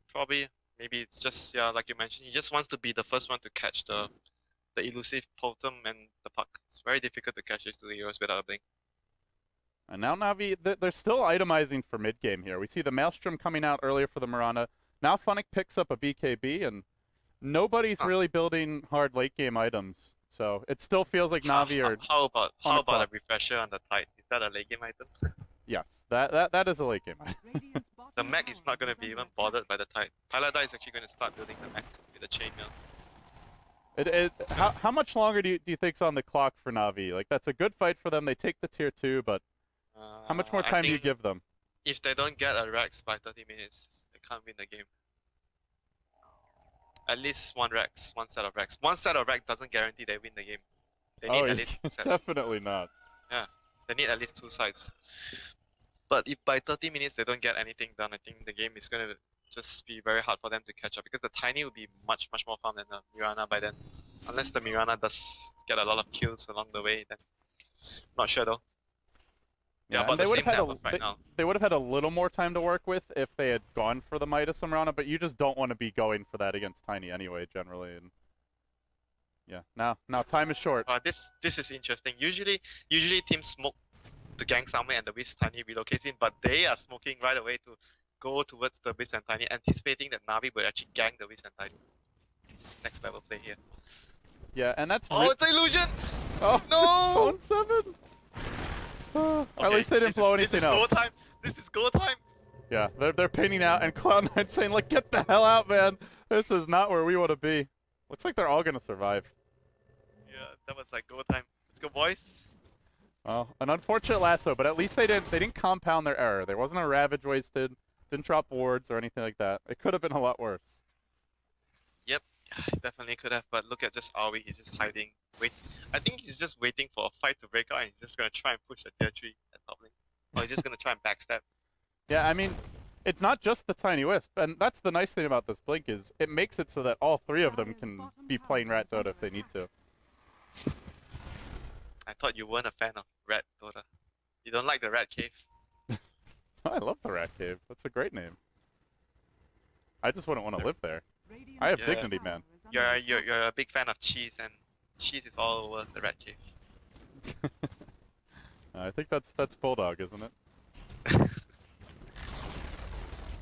Probably, maybe it's just, yeah, like you mentioned, he just wants to be the first one to catch the elusive Totem and the puck. It's very difficult to catch these 2 heroes without a blink. And now Navi, they're still itemizing for mid-game here. We see the Maelstrom coming out earlier for the Mirana. Now Funnick picks up a BKB, and nobody's really building hard late-game items. So it still feels like Navi are. How about a refresher on the Tide? Is that a late game item? Yes, that is a late game item. The mech is not going to be even bothered by the Tide. Paladin is actually going to start building the mech with a chainmail. How much longer do you think's on the clock for Navi? Like, that's a good fight for them. They take the tier 2, but how much more time do you give them? If they don't get a Rex by 30 minutes, they can't win the game. At least one Rex, one set of Rex. One set of Rex doesn't guarantee they win the game. They need at least 2 sets. Definitely not. Yeah, they need at least 2 sides. But if by 30 minutes they don't get anything done, I think the game is going to just be very hard for them to catch up because the Tiny will be much more farm than the Mirana by then. Unless the Mirana does get a lot of kills along the way, then Not sure though. Yeah, and but they the would same have had network right now. they would have had a little more time to work with if they had gone for the Midas Umrana, but you just don't want to be going for that against Tiny anyway, generally. And yeah, now time is short. This is interesting. Usually teams smoke to gang somewhere and the Wiz Tiny relocates in, but they are smoking right away to go towards the Wiz and Tiny, anticipating that Navi will actually gang the Wiz and Tiny. This is next level play here. Yeah, and that's it's an illusion! Oh No! Phone 7. Okay, At least they didn't blow anything else. This is go time. This is go time. Yeah, they're painting out, and Cloud9 saying like, "Get the hell out, man! This is not where we want to be." Looks like they're all gonna survive. Yeah, that was like go time. Let's go, boys. Well, an unfortunate lasso, but at least they didn't compound their error. There wasn't a Ravage wasted, didn't drop wards or anything like that. It could have been a lot worse. Yep, definitely could have, but look at just Aoi, he's just hiding. Wait, I think he's just waiting for a fight to break out and he's just gonna try and push the tier 3 at top lane. Or he's just gonna try and backstab. Yeah, I mean, it's not just the Tiny Wisp, and that's the nice thing about this Blink is it makes it so that all three of them can be playing Rat Dota if they need to. I thought you weren't a fan of Rat Dota. You don't like the Rat Cave? I love the Rat Cave. That's a great name. I just wouldn't want to live there. I have dignity, man. You're a big fan of cheese, and cheese is all over the Rat Cave. I think that's Bulldog, isn't it?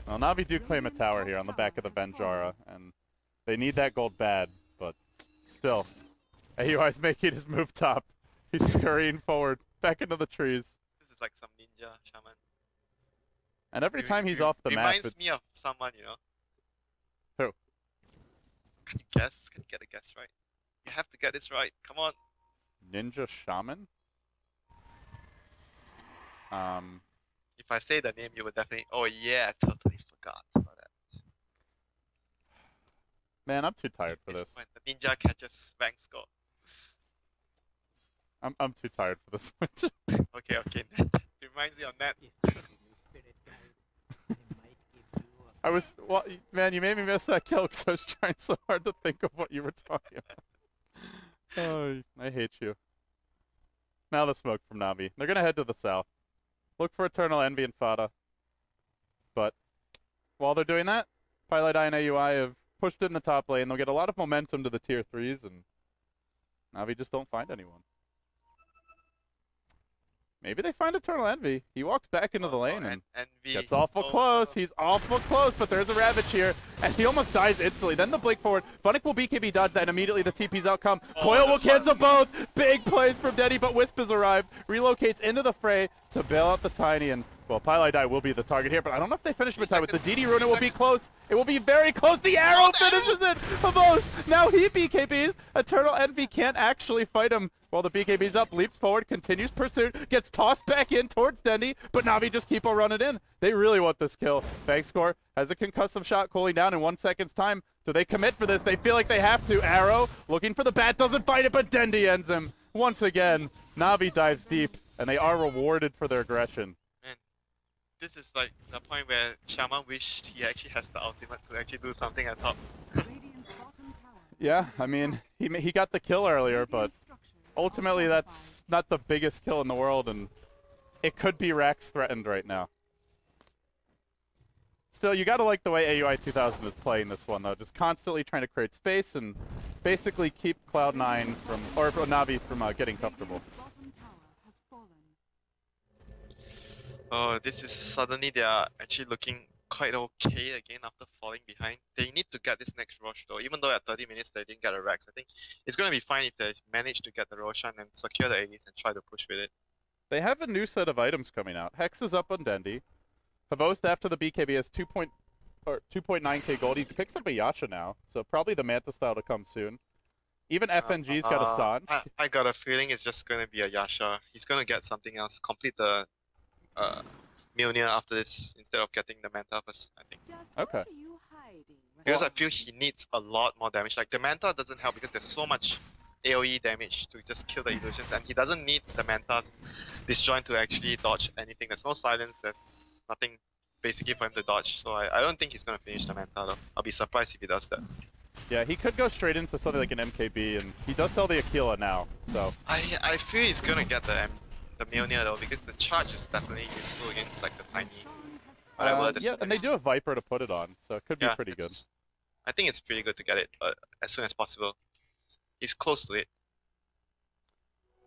Well, Navi do claim a tower here on the back of the Venjara, and they need that gold bad, but still. AUI's making his move top. He's scurrying forward, back into the trees. This is like some ninja shaman. And every time he's off the map, reminds me of someone, you know. Who? Can you guess? Can you get a guess right? You have to get this right. Come on. Ninja Shaman? If I say the name, you would definitely. Oh yeah, totally forgot about that. Man, I'm too tired for this. When the ninja catches rank score. I'm too tired for this one. Okay. Reminds me of that. Well, man, you made me miss that kill because I was trying so hard to think of what you were talking about. Oh, I hate you. Now the smoke from Navi. They're gonna head to the south. Look for Eternal Envy and Fada. But while they're doing that, Pilot and AUI have pushed in the top lane. They'll get a lot of momentum to the tier 3s, and Navi just don't find anyone. Maybe they find Eternal Envy. He walks back into the lane and gets awful close. He's awful close, but there's a Ravage here, and he almost dies instantly. Then the blink forward. Funnick will BKB dodge that, and immediately the TP's outcome. Coil will cancel both. Big plays from Denny, but Wisp has arrived. Relocates into the fray to bail out the Tiny, and well, Pilot will be the target here, but I don't know if they finish him in time. With the DD rune, it will be close. It will be very close. The arrow finishes it. Havos. Now he BKBs. Eternal Envy can't actually fight him. While the BKB's up, leaps forward, continues pursuit, gets tossed back in towards Dendy, but Navi just keep on running in. They really want this kill. Bankscore has a concussive shot cooling down in 1 second's time. Do they commit for this? They feel like they have to. Arrow looking for the bat, doesn't fight it, but Dendy ends him. Once again, Navi dives deep, and they are rewarded for their aggression. This is like the point where Shaman wished he actually has the ultimate to actually do something at top. Yeah, I mean, he got the kill earlier, but ultimately that's not the biggest kill in the world, and it could be Rax threatened right now. Still, you gotta like the way AUI 2000 is playing this one, though. Just constantly trying to create space and basically keep Cloud9 from, or Navi from getting comfortable. Oh, this is suddenly they are actually looking quite okay again after falling behind. They need to get this next Rosh though, even though at 30 minutes they didn't get a Rex. I think it's going to be fine if they manage to get the Roshan and secure the ADs and try to push with it. They have a new set of items coming out. Hex is up on Dendy. Havost after the BKB has 2.9k gold. He picks up a Yasha now, so probably the Manta style to come soon. Even FNG's got a Sanj. I got a feeling it's just going to be a Yasha. He's going to get something else, complete the Mjolnir after this instead of getting the Manta first, I think. Okay. Because I feel he needs a lot more damage. Like the Manta doesn't help because there's so much AoE damage to just kill the illusions, and he doesn't need the Manta's disjoint to actually dodge anything. There's no silence, there's nothing basically for him to dodge. So I don't think he's gonna finish the Manta though. I'll be surprised if he does that. Yeah, he could go straight into something like an MKB, and he does sell the Aquila now, so... I feel he's gonna get the Mjolnir though, because the charge is definitely useful against like the tiny whatever. Yeah, and they do have Viper to put it on, so it could be pretty good. I think it's pretty good to get it as soon as possible. He's close to it.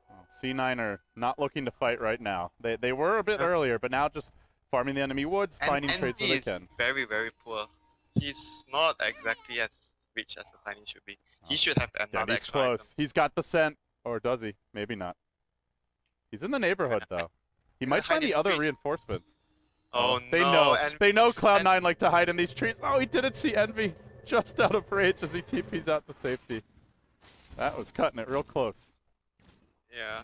Well, C9 are not looking to fight right now. They were a bit earlier, but now just farming the enemy woods, finding trades where they can. Very, very poor. He's not exactly as rich as the tiny should be. He should have another he's extra close. item. He's got the scent, or does he? Maybe not. He's in the neighborhood though. He might find the other reinforcements. Oh they no! They know Cloud9 like to hide in these trees. Oh, he didn't see Envy just out of range as he TPs out to safety. That was cutting it real close. Yeah,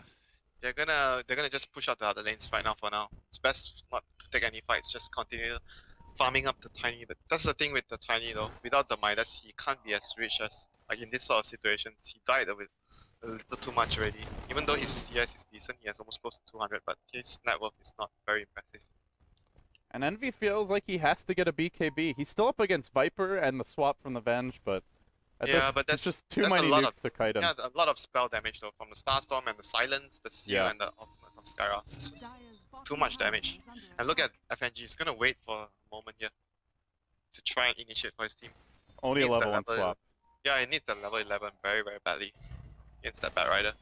they're gonna just push out the other lanes right now. For now, it's best not to take any fights. Just continue farming up the tiny. But that's the thing with the tiny though. Without the Midas, he can't be as rich as like in this sort of situations. He died with a little too much already. Even though his CS is decent, he has almost close to 200, but his net worth is not very impressive. And Envy feels like he has to get a BKB. He's still up against Viper and the swap from the Venge, but but that's just too many nukes to kite him. Yeah, a lot of spell damage though from the Starstorm and the Silence, the Seal and the Ultimate from Skyra. It's just too much damage. And look at FNG, he's gonna wait for a moment here to try and initiate for his team. Only a level 1 swap. Yeah, it needs the level 11 very, very badly against that Bat Rider.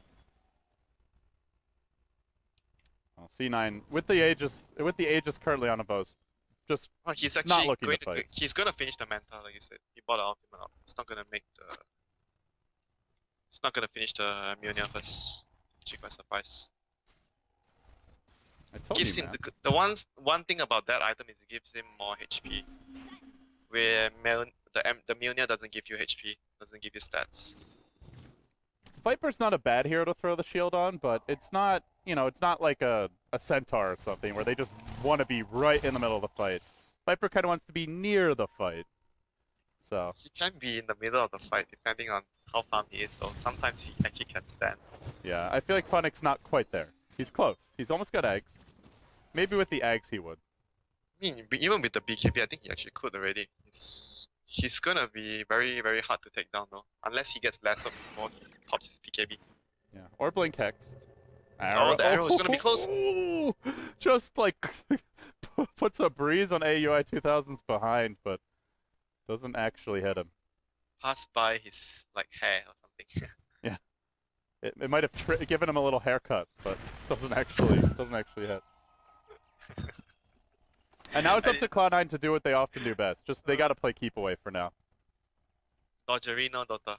Well, C9 with the Aegis currently on a bow, just he's actually not looking to fight. He's gonna finish the Manta, like you said. He bought an ultimate up. It's not gonna make the. It's not gonna finish the Mjolnir first. Actually, quite surprised. I told gives you, him man. one thing about that item is it gives him more HP. Where the Mjolnir doesn't give you HP, doesn't give you stats. Viper's not a bad hero to throw the shield on, but it's not, it's not like a Centaur or something where they just want to be right in the middle of the fight. Viper kind of wants to be near the fight. So he can be in the middle of the fight depending on how farm he is, though. Sometimes he actually can stand. Yeah, I feel like Funnick's not quite there. He's close. He's almost got eggs. Maybe with the eggs he would. I mean, even with the BKB, I think he actually could already. He's gonna be very, very hard to take down though, unless he gets lesser before he pops his BKB. Yeah, or Blink Hex. Oh, the arrow is gonna be close. Just like puts a breeze on AUI 2000's behind, but doesn't actually hit him. Pass by his like hair or something. Yeah, it might have given him a little haircut, but doesn't actually hit. And now it's up to Cloud9 to do what they often do best. Just they gotta play keep away for now. Dodgerino Dota.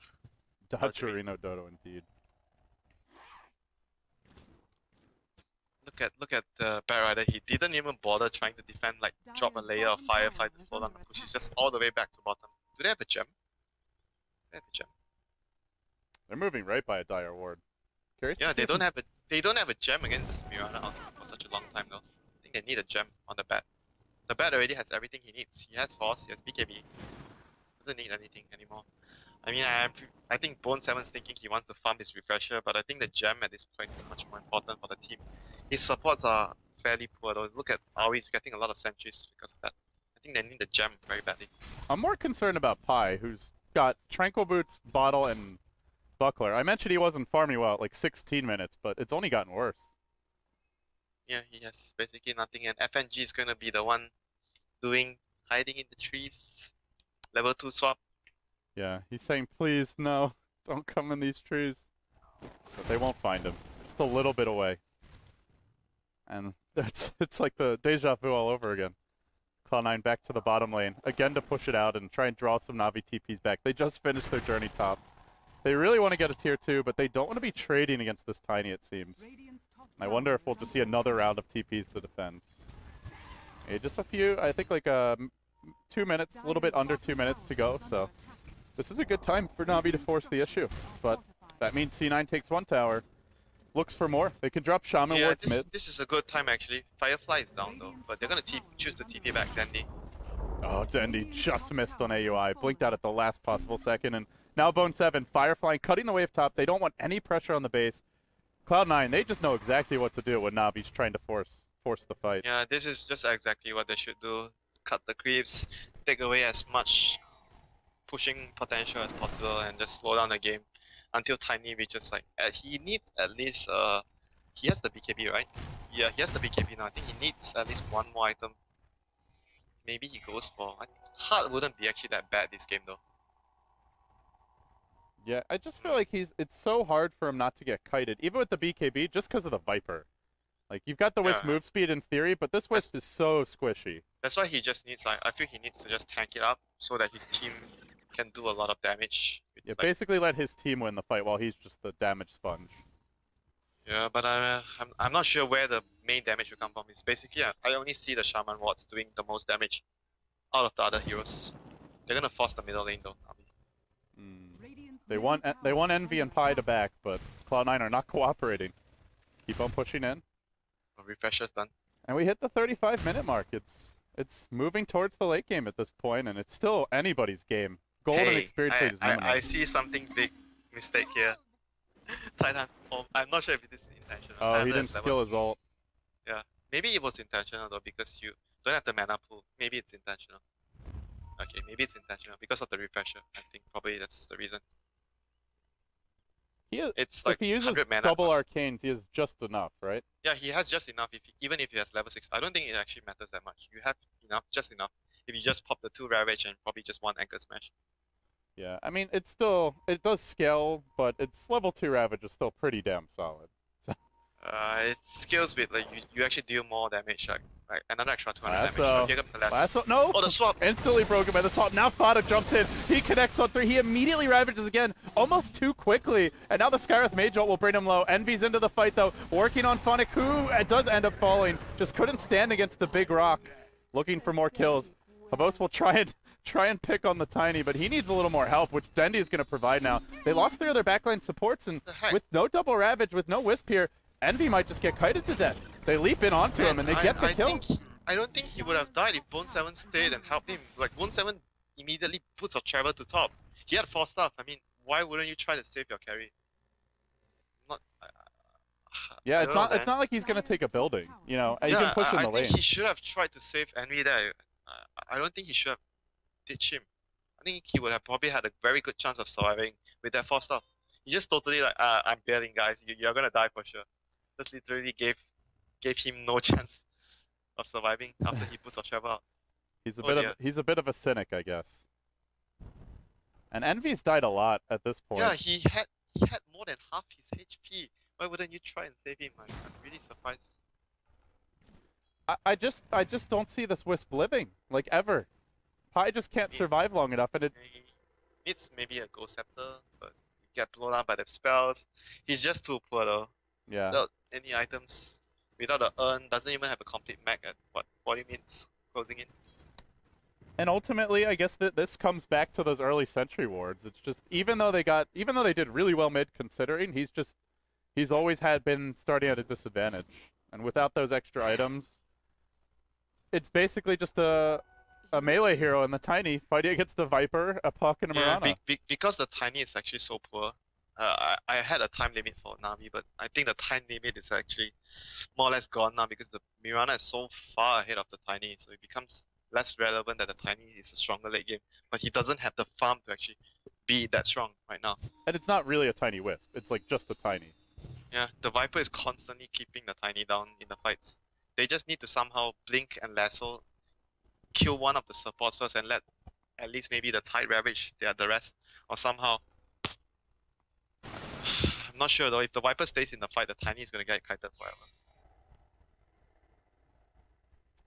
Dodgerino Dodo indeed. Look at the Bat Rider. He didn't even bother trying to defend, like drop a layer of Firefly to slow down the push. He's just all the way back to bottom. Do they have a gem? They have a gem. They're moving right by a Dire Ward. Curious. Yeah, they don't have a gem against this Mirana for such a long time though. I think they need a gem on the Bat. The Bat already has everything he needs. He has Force, he has BKB. Doesn't need anything anymore. I mean, I think Bone 7's thinking he wants to farm his refresher, but I think the gem at this point is much more important for the team. His supports are fairly poor though. Look at Aoi's getting a lot of sentries because of that. I think they need the gem very badly. I'm more concerned about Pi, who's got Tranquil Boots, Bottle, and Buckler. I mentioned he wasn't farming well at like 16 minutes, but it's only gotten worse. Yeah, he has basically nothing, and FNG is gonna be the one hiding in the trees. Level 2 swap. Yeah, he's saying, please, no, don't come in these trees. But they won't find him. Just a little bit away. And it's like the deja vu all over again. Cloud9 back to the bottom lane, again to push it out and try and draw some Na'Vi TPs back. They just finished their journey top. They really want to get a tier 2, but they don't want to be trading against this Tiny, it seems. I wonder if we'll just see another round of TPs to defend. Okay, just a few, I think like 2 minutes, a little bit under 2 minutes to go, so this is a good time for Na'Vi to force the issue. But that means C9 takes 1 tower, looks for more. They can drop Shaman Wards mid. This is a good time actually. Firefly is down though, but they're gonna choose to TP back Dandy. Oh, Dandy just missed on AUI, blinked out at the last possible second, and now Bone 7, Firefly cutting the wave top. They don't want any pressure on the base. Cloud9, they just know exactly what to do when Na'Vi's trying to force the fight. Yeah, this is just exactly what they should do. Cut the creeps, take away as much pushing potential as possible and just slow down the game until Tiny reaches like he needs at least he has the BKB, right? Yeah, he has the BKB now. I think he needs at least one more item. Maybe he goes for Heart wouldn't be actually that bad this game though. Yeah, I just feel like it's so hard for him not to get kited, even with the BKB, just because of the Viper. Like, you've got the Wisp move speed in theory, but this Wisp is so squishy. That's why he just needs, I feel he needs to just tank it up so that his team can do a lot of damage. Yeah, like, basically let his team win the fight while he's just the damage sponge. Yeah, but I'm not sure where the main damage will come from. It's basically, I only see the Shaman wards doing the most damage out of the other heroes. They're gonna force the middle lane though. They want Envy and Pi to back, but Cloud9 are not cooperating. Keep on pushing in. Refresher's done. And we hit the 35-minute mark. It's moving towards the late game at this point, and it's still anybody's game. Gold and experience lead is minimum. I see something big mistake here. Titan, I'm not sure if it is intentional. Oh, he didn't skill his ult. Yeah, maybe it was intentional though because you don't have the mana pool. Maybe it's intentional. Okay, maybe it's intentional because of the refresher. I think probably that's the reason. It's like if he uses double arcanes, he has just enough, right? Yeah, he has just enough. Even if he has level 6, I don't think it actually matters that much. You have enough, just enough. If you just pop the 2 Ravage and probably just 1 Anchor Smash. Yeah, I mean, it does scale, but its level 2 Ravage is still pretty damn solid. So. It scales with like you actually deal more damage, like another extra 200 damage. So here comes the last. No! Oh, the swap! Instantly broken by the swap. Now Fada jumps in. He connects on 3. He immediately ravages again, almost too quickly. And now the Skyreth Mage ult will bring him low. Envy's into the fight though, working on Phonic, who does end up falling. Just couldn't stand against the big rock. Looking for more kills. Havos will try and pick on the Tiny, but he needs a little more help, which Dendi is going to provide now. They lost 3 of their backline supports, and with no double Ravage, with no Wisp here, Envy might just get kited to death. They leap in onto him, and they get the kill. I don't think he would have died if Bone 7 stayed and helped him. Like, Bone 7 immediately puts a Trevor to top. He had 4 stuff. I mean, why wouldn't you try to save your carry? Yeah, it's not like he's gonna take a building. You know, he can push in the lane. I think he should have tried to save Envy there. I don't think he should have ditched him. I think he would have probably had a very good chance of surviving with that 4 stuff. He just totally like, I'm bailing, guys. You're gonna die for sure. Just literally gave him no chance of surviving after he puts a Trevor out. He's a bit of a cynic, I guess. And Envy's died a lot at this point. Yeah, he had more than half his HP. Why wouldn't you try and save him? I'm really surprised. I just don't see this Wisp living, like, ever. Pi just can't survive long enough, and he needs maybe a Ghost Scepter, but you get blown out by the spells. He's just too poor though. Yeah. Without any items, without an urn, doesn't even have a complete mech at what 40 minutes closing in. And ultimately, I guess that this comes back to those early Sentry wards. It's just even though they did really well mid considering, he's always been starting at a disadvantage. And without those extra items, it's basically just a melee hero in the Tiny fighting against a Viper, a Puck, and a Mirana. Because the Tiny is actually so poor. I had a time limit for Na'Vi, but I think the time limit is actually more or less gone now because the Mirana is so far ahead of the Tiny, so it becomes less relevant that the Tiny is a stronger late game. But he doesn't have the farm to actually be that strong right now. And it's not really a Tiny Wisp, it's like just a Tiny. Yeah, the Viper is constantly keeping the Tiny down in the fights. They just need to somehow blink and lasso, kill one of the supports first and let at least maybe the Tide Ravage the rest, or somehow. I'm not sure though, if the Viper stays in the fight, the Tiny is going to get kited forever.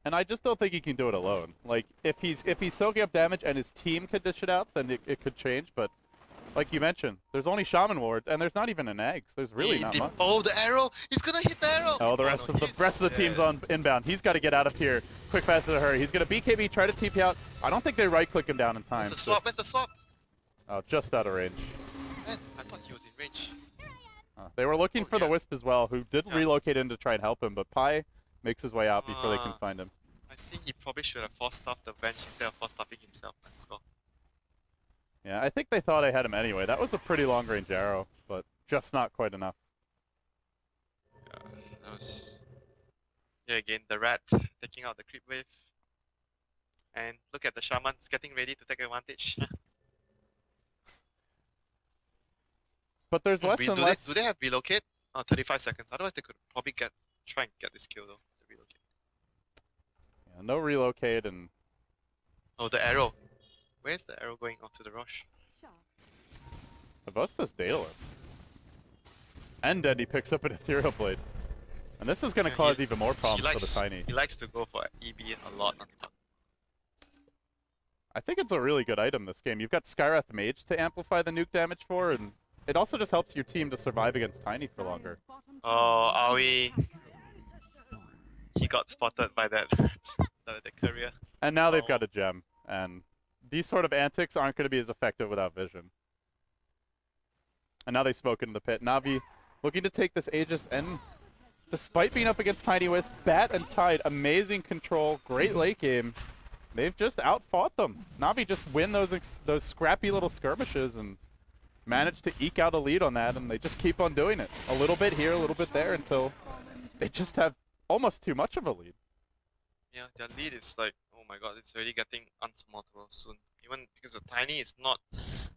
And I just don't think he can do it alone. Like, if he's soaking up damage and his team could dish it out, then it could change, but like you mentioned, there's only Shaman wards, and there's not even an Eggs. There's really not much. Oh, the arrow! He's gonna hit the arrow! Oh, the rest of the team's on inbound. He's got to get out of here quick, fast, in a hurry. He's gonna BKB, try to TP out. I don't think they right-click him down in time. Where's the swap? Where's the swap? Oh, just out of range. Man, I thought he was in range. They were looking for the Wisp as well, who did relocate in to try and help him, but Pi makes his way out before they can find him. I think he probably should have force-stuffed the bench instead of force-stuffing himself. Let's go. Yeah, I think they thought I had him anyway. That was a pretty long-range arrow, but just not quite enough. That was... Yeah, again, the rat taking out the creep wave. And look at the Shamans getting ready to take advantage. But there's less and less. Do they have relocate? 35 seconds. Otherwise, they could probably try and get this kill though. To relocate. Yeah, no relocate and. Oh, the arrow. Where's the arrow going onto the rush? Havosta's Daedalus. And then he picks up an Ethereal Blade. And this is going to cause even more problems for the Tiny. He likes to go for EB a lot on top. I think it's a really good item this game. You've got Skywrath Mage to amplify the nuke damage for, and it also just helps your team to survive against Tiny for longer. Oh, are we... He got spotted by that the courier. And now they've got a gem, and these sort of antics aren't going to be as effective without vision. And now they smoke into the pit. Na'Vi looking to take this Aegis, and despite being up against Tiny Wisp, Bat and Tide, amazing control, great late game. They've just outfought them. Na'Vi just win those scrappy little skirmishes and manage to eke out a lead on that, and they just keep on doing it. A little bit here, a little bit there, until they just have almost too much of a lead. Yeah, their lead is like, oh my god, it's really getting unsupportable soon. Even because the Tiny is not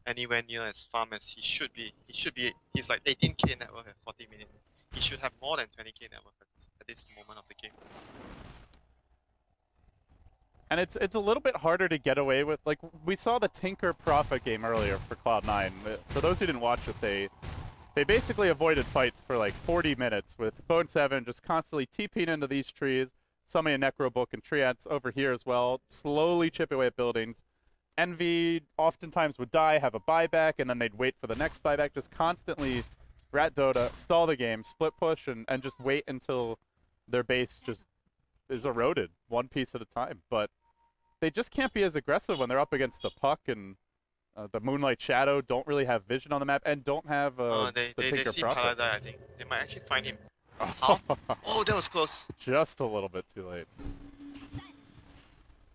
anywhere near as farm as he should be. He's like 18k net worth at 40 minutes. He should have more than 20k net worth at this moment of the game. And it's a little bit harder to get away with. Like, we saw the Tinker Prophet game earlier for Cloud9. For those who didn't watch it, they basically avoided fights for like 40 minutes with Bone7 just constantly TPing into these trees, summoning a Necro Book and Triads over here as well, slowly chip away at buildings. Envy oftentimes would die, have a buyback, and then they'd wait for the next buyback, just constantly rat Dota, stall the game, split push, and just wait until their base just is eroded one piece at a time. But they just can't be as aggressive when they're up against the Puck and the Moonlight Shadow, don't really have vision on the map, and don't have the Tinker see Prophet. Paladin, I think. They might actually find him. Huh? Oh, that was close. Just a little bit too late.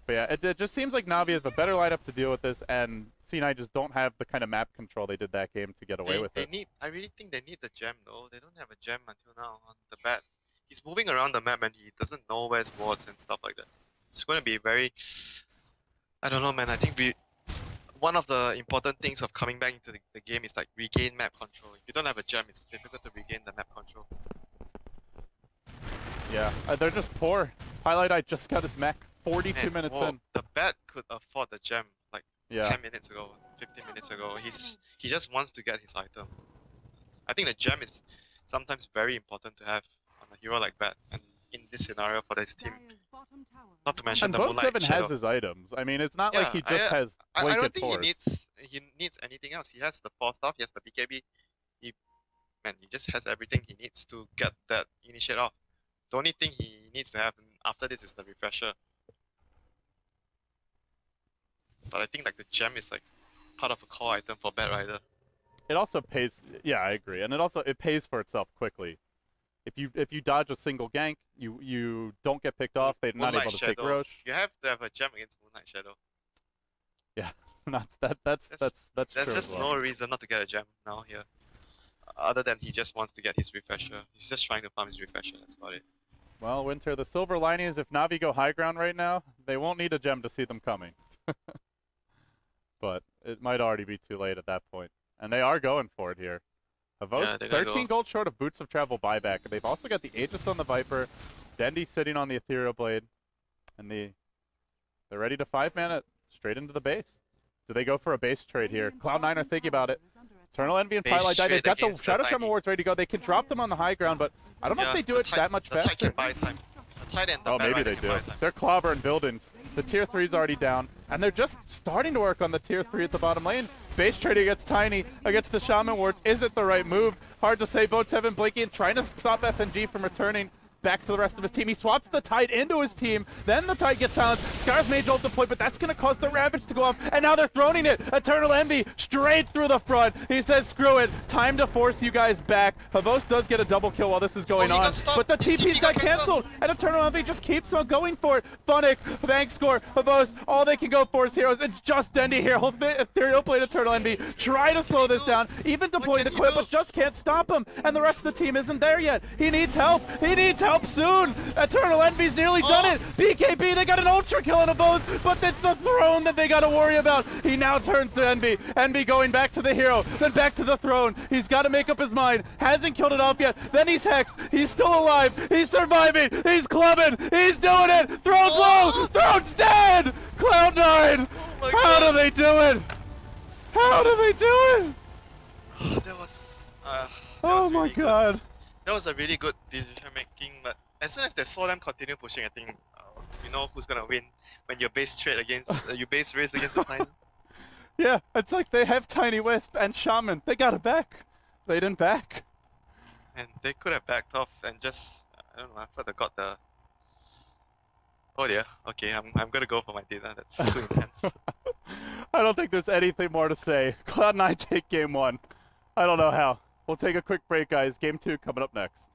But yeah, it just seems like Na'Vi has a better lineup to deal with this, and C9 just don't have the kind of map control they did that game to get away with it. I really think they need the gem though. They don't have a gem until now on the bat. He's moving around the map and he doesn't know where's wards and stuff like that. It's going to be very... I don't know, man. I think one of the important things of coming back into the game is like regain map control. If you don't have a gem, it's difficult to regain the map control. Yeah, they're just poor. Highlight Eye just got his mech 42 minutes in. The bat could afford the gem like 10 minutes ago, 15 minutes ago. He just wants to get his item. I think the gem is sometimes very important to have on a hero like Bat, and in this scenario for this team. Not to mention and the Moonlight Bone7 Shadow. has his items. I mean, it's not like he just has blanket I don't think force. he needs anything else. He has the 4 stuff, he has the BKB. He just has everything he needs to get that initiate off. The only thing he needs to have after this is the refresher. But I think like the gem is like part of a core item for Bat Rider. It also pays. Yeah, I agree, and it pays for itself quickly. If you dodge a single gank, you don't get picked off. They're not able to take Roche. You have to have a gem against Moonlight Shadow. Yeah, that's true. There's just no reason not to get a gem now here, other than he just wants to get his refresher. He's just trying to farm his refresher. That's about it. Well, Winter, the silver lining is if Na'Vi go high ground right now, they won't need a gem to see them coming. But it might already be too late at that point, and they are going for it here. Havos, 13 gold short of Boots of Travel buyback. They've also got the Aegis on the Viper, Dendy sitting on the Ethereal Blade, and they're ready to 5-man it straight into the base. Do they go for a base trade here? Cloud9 are thinking about it. Eternal Envy and Pylite die. They've got the Shadow Shaman Awards ready to go. They can drop them on the high ground, but I don't know if they do it that much faster. Oh, maybe they do. They're clobbering buildings. The tier 3's already down, and they're just starting to work on the tier 3 at the bottom lane. Base trading against Tiny, against the Shaman Wards. Is it the right move? Hard to say. Bone7 blinking, trying to stop FNG from returning back to the rest of his team. He swaps the Tide into his team. Then the Tide gets silenced. Scar's Mage ult deployed, but that's going to cause the Ravage to go off. And now they're throwing it. Eternal Envy straight through the front. He says, screw it. Time to force you guys back. Havos does get a double kill while this is going on. But the TP's got canceled. And Eternal Envy just keeps on going for it. Funnick, bank score, Havos, all they can go for is heroes. It's just Dendy here. Ethereal Blade Eternal Envy. Try to slow this down. Even deploying the quit, but just can't stop him. And the rest of the team isn't there yet. He needs help. He needs help. help soon. Eternal Envy's nearly done it. BKB, they got an ultra kill on a Bose, but it's the throne that they got to worry about. He now turns to Envy. Envy going back to the hero, then back to the throne. He's got to make up his mind. Hasn't killed it off yet. Then he's hexed. He's still alive. He's surviving. He's clubbing. He's doing it. Throne's low. Throne's dead. Cloud9. How do they do it? How do they do it? That was Oh my really good. god. That was a really good decision making, but as soon as they saw them continue pushing, I think you know who's gonna win when your base trade against your base race against the Titan. Yeah, it's like they have Tiny Wisp and Shaman. They got it back. They didn't back. And they could have backed off and just I don't know. I thought they got the. Oh dear. Okay, I'm gonna go for my data. That's too intense. I don't think there's anything more to say. Cloud9 take game 1. I don't know how. We'll take a quick break, guys. Game 2 coming up next.